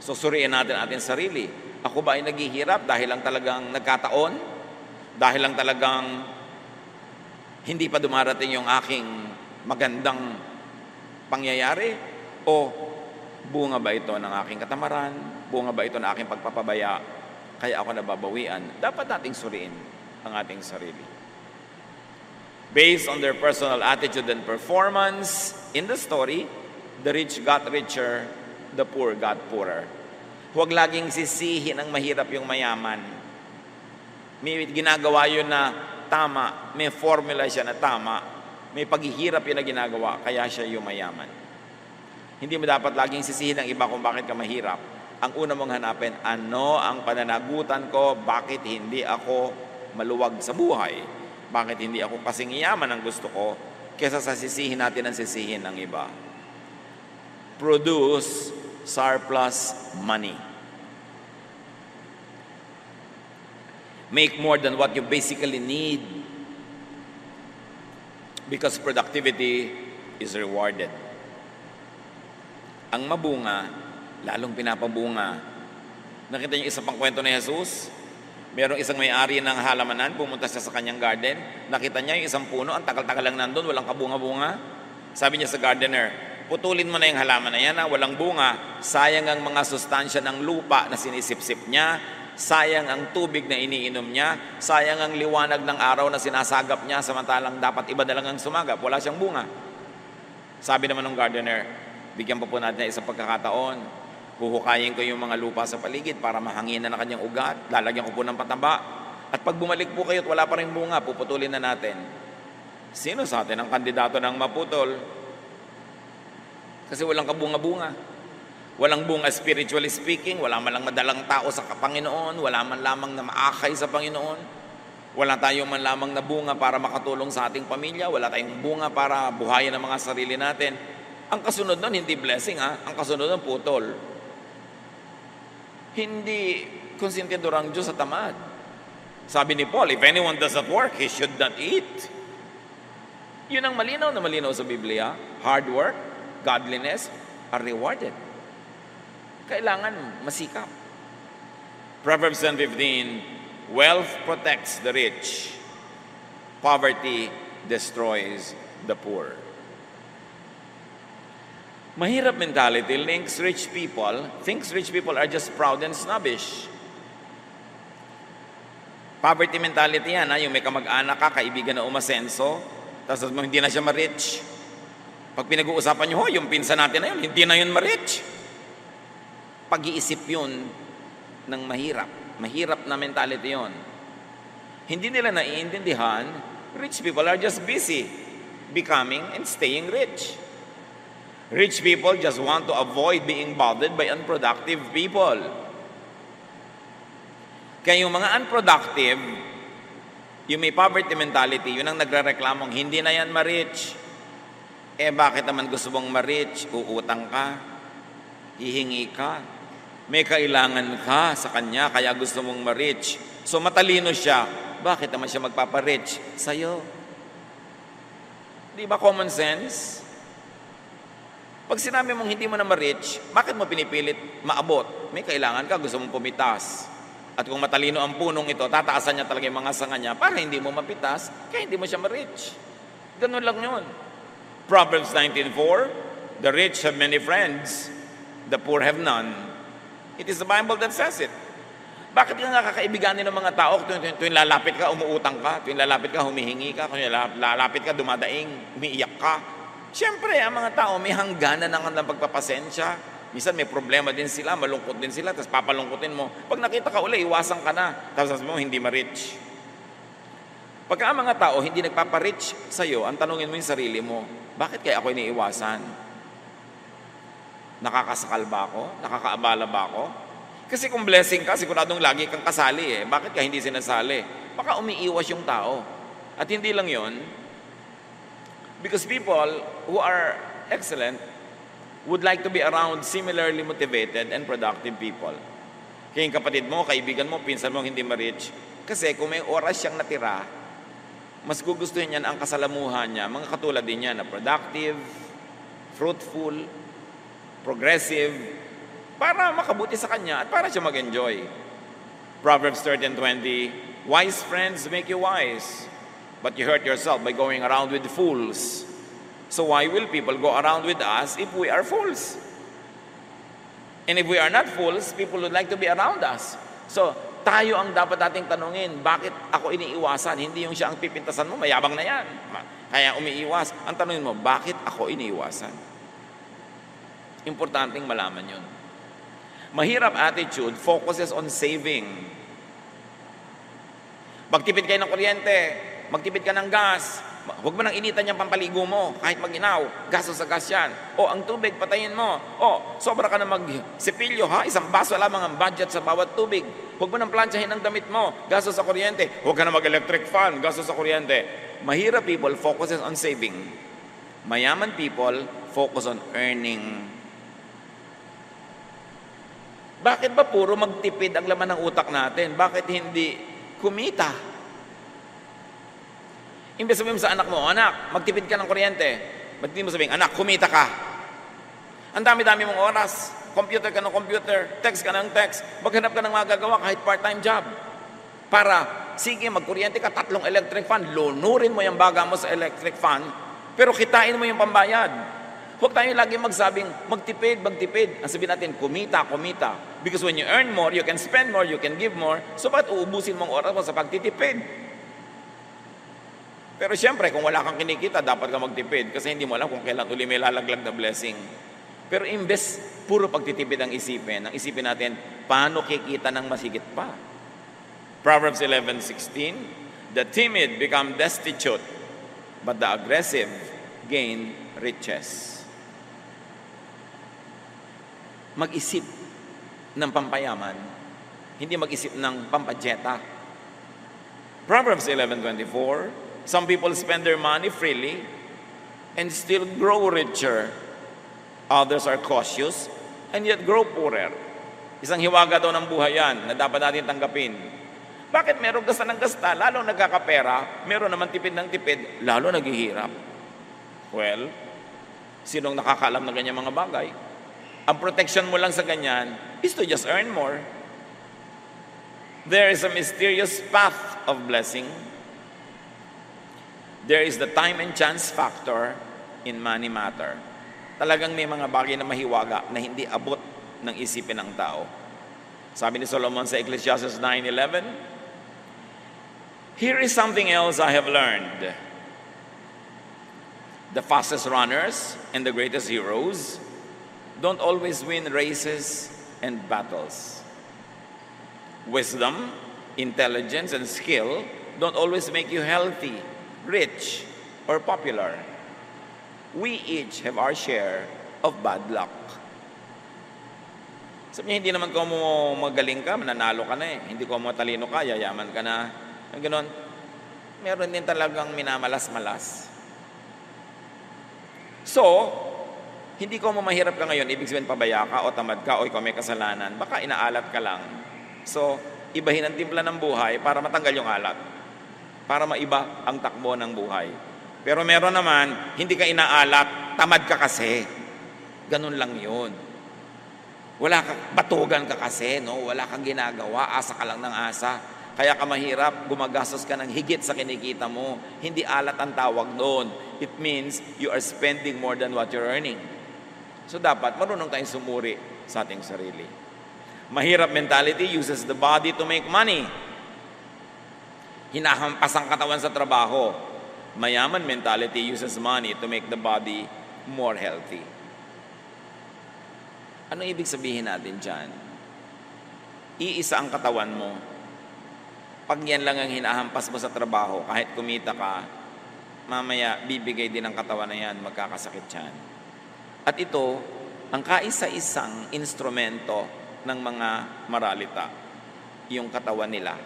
So suriin natin ating sarili. Ako ba ay naghihirap dahil lang talagang nagkataon? Dahil lang talagang hindi pa dumarating yung aking magandang pangyayari? O bunga ba ito ng aking katamaran? Bunga ba ito ng aking pagpapabaya? Kaya ako nababawian. Dapat nating suriin ang ating sarili. Based on their personal attitude and performance, in the story, the rich got richer, the poor got poorer. Huwag laging sisihin ang mahirap yung mayaman. May ginagawa yun na tama, may formula siya na tama, may paghihirap yun na ginagawa, kaya siya yung mayaman. Hindi mo dapat laging sisihin ang iba kung bakit ka mahirap. Ang una mong hanapin, ano ang pananagutan ko, bakit hindi ako maluwag sa buhay? Bakit hindi ako kasing yaman ang gusto ko kesa sa sisihin natin ang sisihin ng iba? Produce surplus money. Make more than what you basically need, because productivity is rewarded. Ang mabunga, lalong pinapabunga. Nakita niyo isa pang kwento ni Jesus? Merong isang may-ari ng halamanan, pumunta siya sa kanyang garden. Nakita niya yung isang puno, ang tagal-tagal lang nandun, walang kabunga-bunga. Sabi niya sa gardener, putulin mo na yung halaman na yan, walang bunga. Sayang ang mga sustansya ng lupa na sinisip-sip niya. Sayang ang tubig na iniinom niya. Sayang ang liwanag ng araw na sinasagap niya, samantalang dapat iba na lang ang sumagap. Wala siyang bunga. Sabi naman ng gardener, bigyan pa po natin ng isang pagkakataon. Huhukayin ko yung mga lupa sa paligid para mahanginan na kanyang ugat. Lalagyan ko po ng pataba. At pag bumalik po kayo at wala pa rin bunga, puputulin na natin. Sino sa atin ang kandidato ng maputol? Kasi walang kabunga-bunga. Walang bunga spiritually speaking. Wala man lang madalang tao sa Panginoon. Wala man lamang na maakay sa Panginoon. Wala tayong man lamang na bunga para makatulong sa ating pamilya. Wala tayong bunga para buhayin ang mga sarili natin. Ang kasunod nun, hindi blessing ha. Ang kasunod nun, putol. Hindi konsentidor ang Diyos sa tamad. Sabi ni Paul, if anyone does not work, he should not eat. Yun ang malinaw na malinaw sa Biblia. Hard work, godliness are rewarded. Kailangan masikap. Proverbs 10:15, wealth protects the rich. Poverty destroys the poor. Mahirap mentality thinks rich people are just proud and snobbish. Poverty mentality yan, yung may kamag-anak ka, kaibigan na umasenso, tapos hindi na siya ma-rich. Pag pinag-uusapan nyo, yung pinsan natin na yun, hindi na yun ma-rich. Pag-iisip yun ng mahirap. Mahirap na mentality yun. Hindi nila naiintindihan, rich people are just busy becoming and staying rich. Rich people just want to avoid being bothered by unproductive people. Kaya yung mga unproductive, yung may poverty mentality, yun ang nagre-reklamong, hindi na yan ma-rich. Bakit naman gusto mong ma-rich? Uutang ka, hihingi ka, may kailangan ka sa kanya, kaya gusto mong ma-rich. So matalino siya, bakit naman siya magpapa-rich? Sa'yo. Di ba common sense? Pag sinabi mong hindi mo na ma-rich, bakit mo pinipilit maabot? May kailangan ka, gusto mong pumitas. At kung matalino ang punong ito, tataasan niya talaga yung mga sanga niya para hindi mo mapitas, kaya hindi mo siya ma-rich. Ganun lang yun. Proverbs 19:4, the rich have many friends, the poor have none. It is the Bible that says it. Bakit ka nga kakaibiganin ng mga tao? Tuwing lalapit ka, umuutang ka. Tuwing lalapit ka, humihingi ka. Tuwing lalapit ka, dumadaing, umiiyak ka. Siyempre, ang mga tao may hangganan ng kanilang pagpapasensya. Minsan may problema din sila, malungkot din sila, tapos papalungkutin mo. Pag nakita ka uli, iwasan ka na. Tapos sabi mo, hindi ma-rich. Pagka ang mga tao hindi nagpaparich sa'yo, ang tanungin mo yung sarili mo, bakit kaya ako iniiwasan? Nakakasakal ba ako? Nakakaabala ba ako? Kasi kung blessing ka, siguradong lagi kang kasali eh. Bakit ka hindi sinasali? Baka umiiwas yung tao. At hindi lang yon, because people who are excellent would like to be around similarly motivated and productive people. Kaya yung kapatid mo, kaibigan mo, pinsan mo hindi ma-reach. Kasi kung may oras siyang natira, mas gugustuhin niya ang kasalamuhan niya, mga katulad din niya na productive, fruitful, progressive, para makabuti sa kanya at para siya mag-enjoy. Proverbs 13:20, wise friends make you wise, but you hurt yourself by going around with fools. So why will people go around with us if we are fools? And if we are not fools, people would like to be around us. So, tayo ang dapat nating tanungin, bakit ako iniiwasan? Hindi yung siya ang pipintasan mo, mayabang na yan. Kaya umiiwas. Ang tanungin mo, bakit ako iniiwasan? Importanteng malaman yun. Mahirap attitude focuses on saving. Magtipid kayo ng kuryente, magtipid ka ng gas, huwag mo nang initan yung pampaligo mo, kahit mag-inaw, gasto sa gas yan. O, ang tubig, patayin mo. O, sobra ka na mag-sipilyo, ha? Isang baso lamang ang budget sa bawat tubig. Huwag mo nang plansyahin ang damit mo, gasto sa kuryente. Huwag ka na mag-electric fan, gasto sa kuryente. Mahirap people focuses on saving. Mayaman people focus on earning. Bakit ba puro magtipid ang laman ng utak natin? Bakit hindi kumita? Imbes sabihin mo sa anak mo, anak, magtipid ka ng kuryente. Ba't hindi mo sabihin, anak, kumita ka? Ang dami-dami mong oras. Computer ka ng computer, text ka ng text. Maghanap ka ng magagawa kahit part-time job. Para, sige, magkuryente ka, 3 electric fan. Lunurin mo yung baga mo sa electric fan, pero kitain mo yung pambayad. Huwag tayo lagi magsabing, magtipid, magtipid. Ang sabihin natin, kumita, kumita. Because when you earn more, you can spend more, you can give more. So, bakit uubusin mong oras mo sa pagtitipid? Pero siyempre, kung wala kang kinikita, dapat ka magtipid kasi hindi mo alam kung kailan uli may lalaglag na blessing. Pero imbes, puro pagtitipid ang isipin natin, paano kikita ng masigit pa? Proverbs 11:16, the timid become destitute, but the aggressive gain riches. Mag-isip ng pampayaman, hindi mag-isip ng pampadjeta. Proverbs 11:24, some people spend their money freely and still grow richer. Others are cautious and yet grow poorer. Isang hiwaga daw ng buhay yan na dapat natin tanggapin. Bakit meron gasta ng gasta, lalo nagkakapera, meron naman tipid ng tipid, lalo naghihirap? Well, sinong nakakaalam na ganyan mga bagay? Ang protection mo lang sa ganyan is to just earn more. There is a mysterious path of blessing. There is the time and chance factor in money matter. Talagang may mga bagay na mahiwaga na hindi abot ng isipin ng tao. Sabi ni Solomon sa Ecclesiastes 9:11, here is something else I have learned. The fastest runners and the greatest heroes don't always win races and battles. Wisdom, intelligence, and skill don't always make you healthy, rich, or popular. We each have our share of bad luck. Sabi niya, hindi naman kung mo magaling ka, mananalo ka na eh. Hindi ko mo talino ka, yayaman ka na. Ang ganon, meron din talagang minamalas-malas. So, hindi ko mo mahirap ka ngayon, ibig sabihin pabaya ka o tamad ka o ikaw may kasalanan. Baka inaalat ka lang. So, ibahin ang timpla ng buhay para matanggal yung alat. Para maiba ang takbo ng buhay. Pero meron naman, hindi ka inaalat, tamad ka kasi. Ganun lang yun. Wala ka, batugan ka kasi, no? Wala kang ginagawa, asa ka lang ng asa. Kaya ka mahirap, gumagastos ka ng higit sa kinikita mo. Hindi alat ang tawag doon. It means you are spending more than what you're earning. So dapat marunong tayong sumuri sa ating sarili. Mahirap mentality uses the body to make money. Hinahampas ang katawan sa trabaho. Mayaman mentality uses money to make the body more healthy. Ano ibig sabihin natin dyan? Iisa ang katawan mo. Pag yan lang ang hinahampas mo sa trabaho, kahit kumita ka, mamaya bibigay din ang katawan na yan, magkakasakit yan. At ito, ang kaisa-isang instrumento ng mga maralita, yung katawan nila.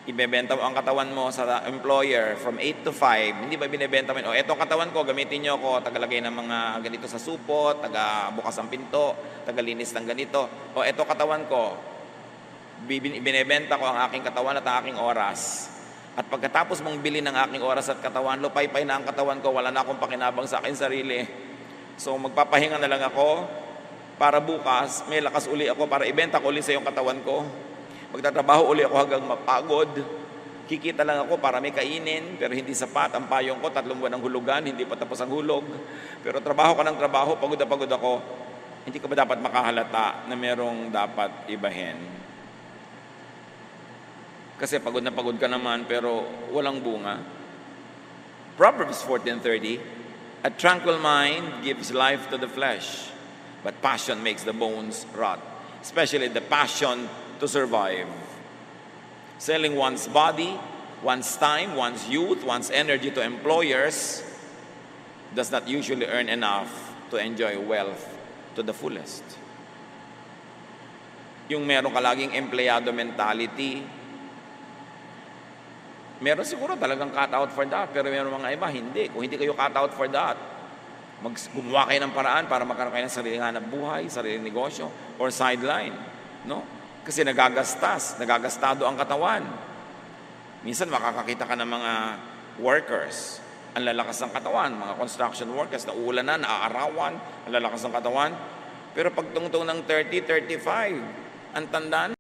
Ibebenta mo ang katawan mo sa employer from 8 to 5, hindi ba binebenta mo, etong katawan ko, gamitin nyo ako, tagalagay ng mga ganito sa supot, taga bukas ang pinto, tagalinis ng ganito, eto katawan ko, binebenta ko ang aking katawan at ang aking oras. At pagkatapos mong bili ng aking oras at katawan, lupay-pay na ang katawan ko, wala na akong pakinabang sa aking sarili. So magpapahinga na lang ako para bukas may lakas uli ako para ibenta ko uli sa iyong katawan ko. Magtatrabaho uli ako hanggang mapagod. Kikita lang ako para may kainin, pero hindi sapat. Ang payong ko, 3 buwan ng hulugan, hindi pa tapos ang hulog. Pero trabaho ka ng trabaho, pagod na pagod ako. Hindi ka ba dapat makahalata na merong dapat ibahin? Kasi pagod na pagod ka naman, pero walang bunga. Proverbs 14:30, a tranquil mind gives life to the flesh, but passion makes the bones rot. Especially the passion to survive. Selling one's body, one's time, one's youth, one's energy to employers does not usually earn enough to enjoy wealth to the fullest. Yung meron ka laging empleyado mentality, meron siguro talagang cut out for that, pero meron mga iba, hindi. Kung hindi kayo cut out for that, gumawa kayo ng paraan para magkaroon kayo ng sariling hanap buhay, sariling negosyo, or sideline. No? Kasi nagagastado ang katawan. Minsan makakakita ka ng mga workers, ang lalakas ng katawan, mga construction workers, nauulan na, naaarawan, ang lalakas ng katawan. Pero pag tungtong ng 30, 35, ang tandaan,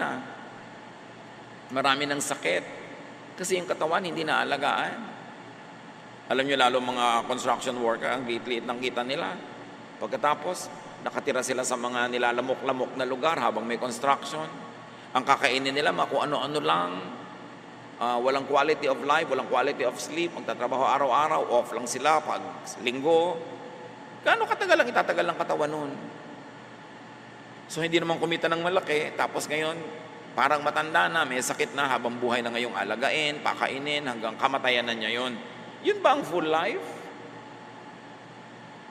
na. Marami ng sakit. Kasi yung katawan hindi naalagaan. Alam nyo, lalo mga construction worker, ang liit-liit ng kita nila. Pagkatapos, nakatira sila sa mga nilalamok-lamok na lugar habang may construction. Ang kakainin nila, kung ano-ano lang. Walang quality of life, walang quality of sleep. Magtatrabaho araw-araw, off lang sila pag linggo. Gaano katagal lang itatagal ng katawan nun? So hindi naman kumita ng malaki, tapos ngayon parang matanda na, may sakit na, habang buhay na ngayong alagain, pakainin, hanggang kamatayan na niya yun. Yun ba ang full life?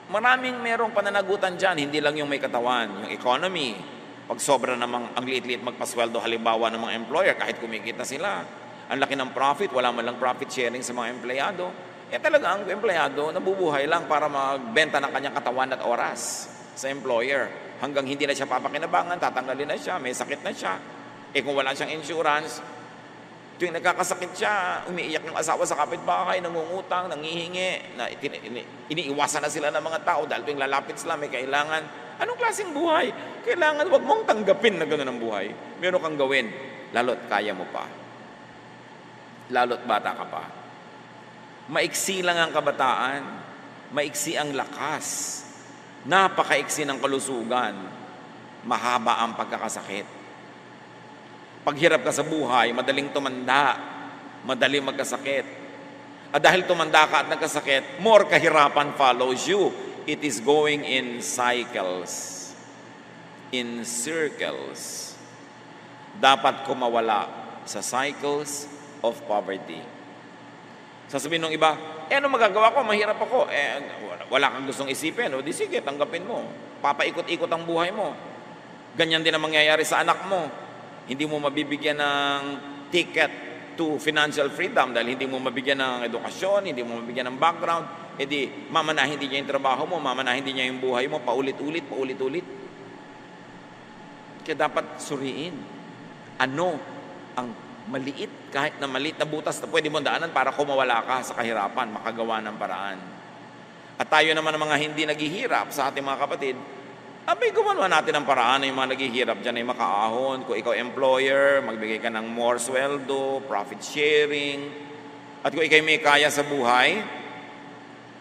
Maraming merong pananagutan dyan, hindi lang yung may katawan, yung economy. Pag sobra namang ang liit-liit magpasweldo, halimbawa ng mga employer, kahit kumikita sila, ang laki ng profit, wala man lang profit sharing sa mga empleyado, talaga ang empleyado nabubuhay lang para magbenta ng kanyang katawan at oras sa employer. Hanggang hindi na siya papakinabangan, tatanggalin na siya, may sakit na siya. Kung wala siyang insurance, tuwing nagkakasakit siya, umiiyak yung asawa sa kapitbahay, nangungutang, nangihingi, na iniiwasan na sila ng mga tao dahil tuwing lalapit sila, may kailangan. Anong klaseng buhay? Kailangan, wag mong tanggapin na gano'n ang buhay. Meron kang gawin, lalo't kaya mo pa. Lalo't bata ka pa. Maiksi lang ang kabataan, maiksi ang lakas, napakaiksi ng kalusugan, mahaba ang pagkakasakit. Paghirap ka sa buhay, madaling tumanda, madaling magkasakit. At dahil tumanda ka at nagkasakit, more kahirapan follows you. It is going in cycles, in circles. Dapat kumawala sa cycles of poverty. Sasabihin ng iba, ano magagawa ko? Mahirap ako. Wala kang gustong isipin. O di sige, tanggapin mo. Papaikot-ikot ang buhay mo. Ganyan din ang mangyayari sa anak mo. Hindi mo mabibigyan ng ticket to financial freedom dahil hindi mo mabigyan ng edukasyon, hindi mo mabigyan ng background, mamanahin din niya yung trabaho mo, mamanahin din niya yung buhay mo, paulit-ulit. Kaya dapat suriin. Ano ang maliit, kahit na maliit na butas na pwede mo daanan para kumawala ka sa kahirapan, makagawa ng paraan. At tayo naman ang mga hindi naghihirap sa ating mga kapatid, gumawa natin ang paraan na yung mga naghihirap dyan ay makaahon. Kung ikaw employer, magbigay ka ng more sweldo, profit sharing. At kung ikaw may kaya sa buhay,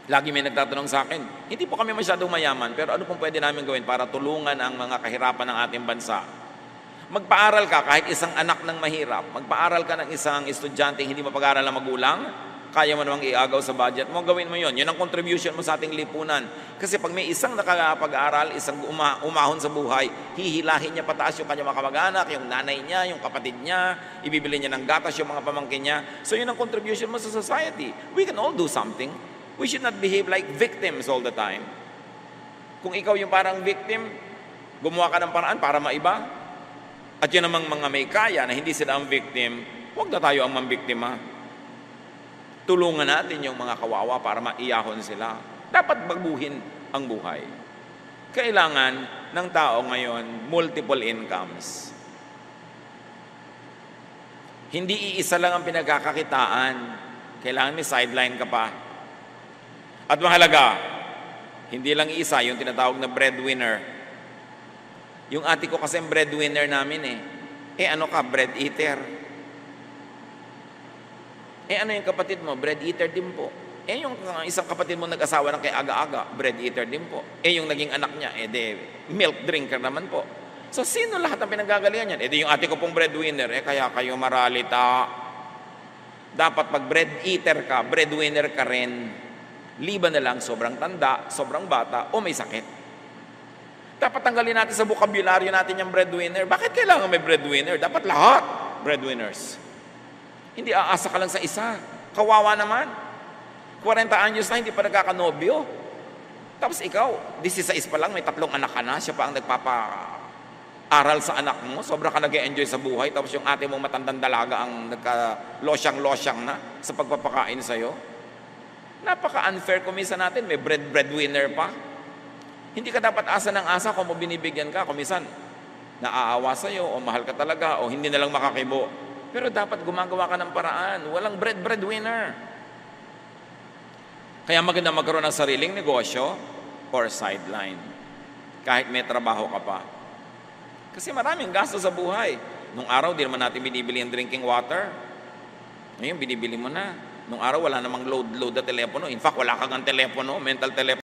lagi may nagtatanong sa akin, hindi po kami masyadong mayaman, pero ano pong pwede namin gawin para tulungan ang mga kahirapan ng ating bansa? Magpaaral ka kahit isang anak ng mahirap, magpaaral ka ng isang estudyante hindi mapag-aaral ng magulang, kaya mo namang iagaw sa budget mo, gawin mo yun. Yun ang contribution mo sa ating lipunan. Kasi pag may isang nakakapag-aral, isang umahon sa buhay, hihilahin niya pataas yung kanyang mga kamag-anak, yung nanay niya, yung kapatid niya, ibibili niya ng gatas yung mga pamangkin niya. So yun ang contribution mo sa society. We can all do something. We should not behave like victims all the time. Kung ikaw yung parang victim, gumawa ka ng paraan para maiba. At yun namang mga may kaya na hindi sila ang victim, huwag na tayo ang mambiktima. Tulungan natin yung mga kawawa para maiyahon sila. Dapat baguhin ang buhay. Kailangan ng tao ngayon multiple incomes. Hindi iisa lang ang pinagkakakitaan. Kailangan may sideline ka pa. At mahalaga, hindi lang isa yung tinatawag na breadwinner. Yung ate ko kasi breadwinner namin ano ka, bread eater. Ano yung kapatid mo? Bread eater din po. Yung isang kapatid mo nag-asawa ng kay aga-aga, bread eater din po. Yung naging anak niya, milk drinker naman po. So, sino lahat ang pinanggagalingan yan? Yung ate ko pong breadwinner, kaya kayo maralita. Dapat pag bread eater ka, breadwinner ka rin. Liban na lang, sobrang tanda, sobrang bata, o may sakit. Dapat tanggalin natin sa bokabularyo natin yung breadwinner. Bakit kailangan may breadwinner? Dapat lahat breadwinners. Hindi aasa ka lang sa isa. Kawawa naman. 40 anyos na, hindi pa nagkakanobyo. Tapos ikaw, 16 pa lang, may 3 anak ka na, siya pa ang nagpapa-aral sa anak mo, sobra ka nag-enjoy sa buhay, tapos yung ate mong matandang dalaga ang nagka-losyang-losyang na sa pagpapakain sa'yo. Napaka-unfair kumisa natin, may breadwinner pa. Hindi ka dapat asa ng asa kung mo binibigyan ka, kumisan naaawa sa'yo, o mahal ka talaga, o hindi na lang makakibo. Pero dapat gumagawa ka ng paraan. Walang breadwinner. Kaya maganda magkaroon ng sariling negosyo or sideline. Kahit may trabaho ka pa. Kasi maraming gasto sa buhay. Nung araw, di naman natin binibili ang drinking water. Ngayon, binibili mo na. Nung araw, wala namang load na telepono. In fact, wala kang telepono, mental telepono.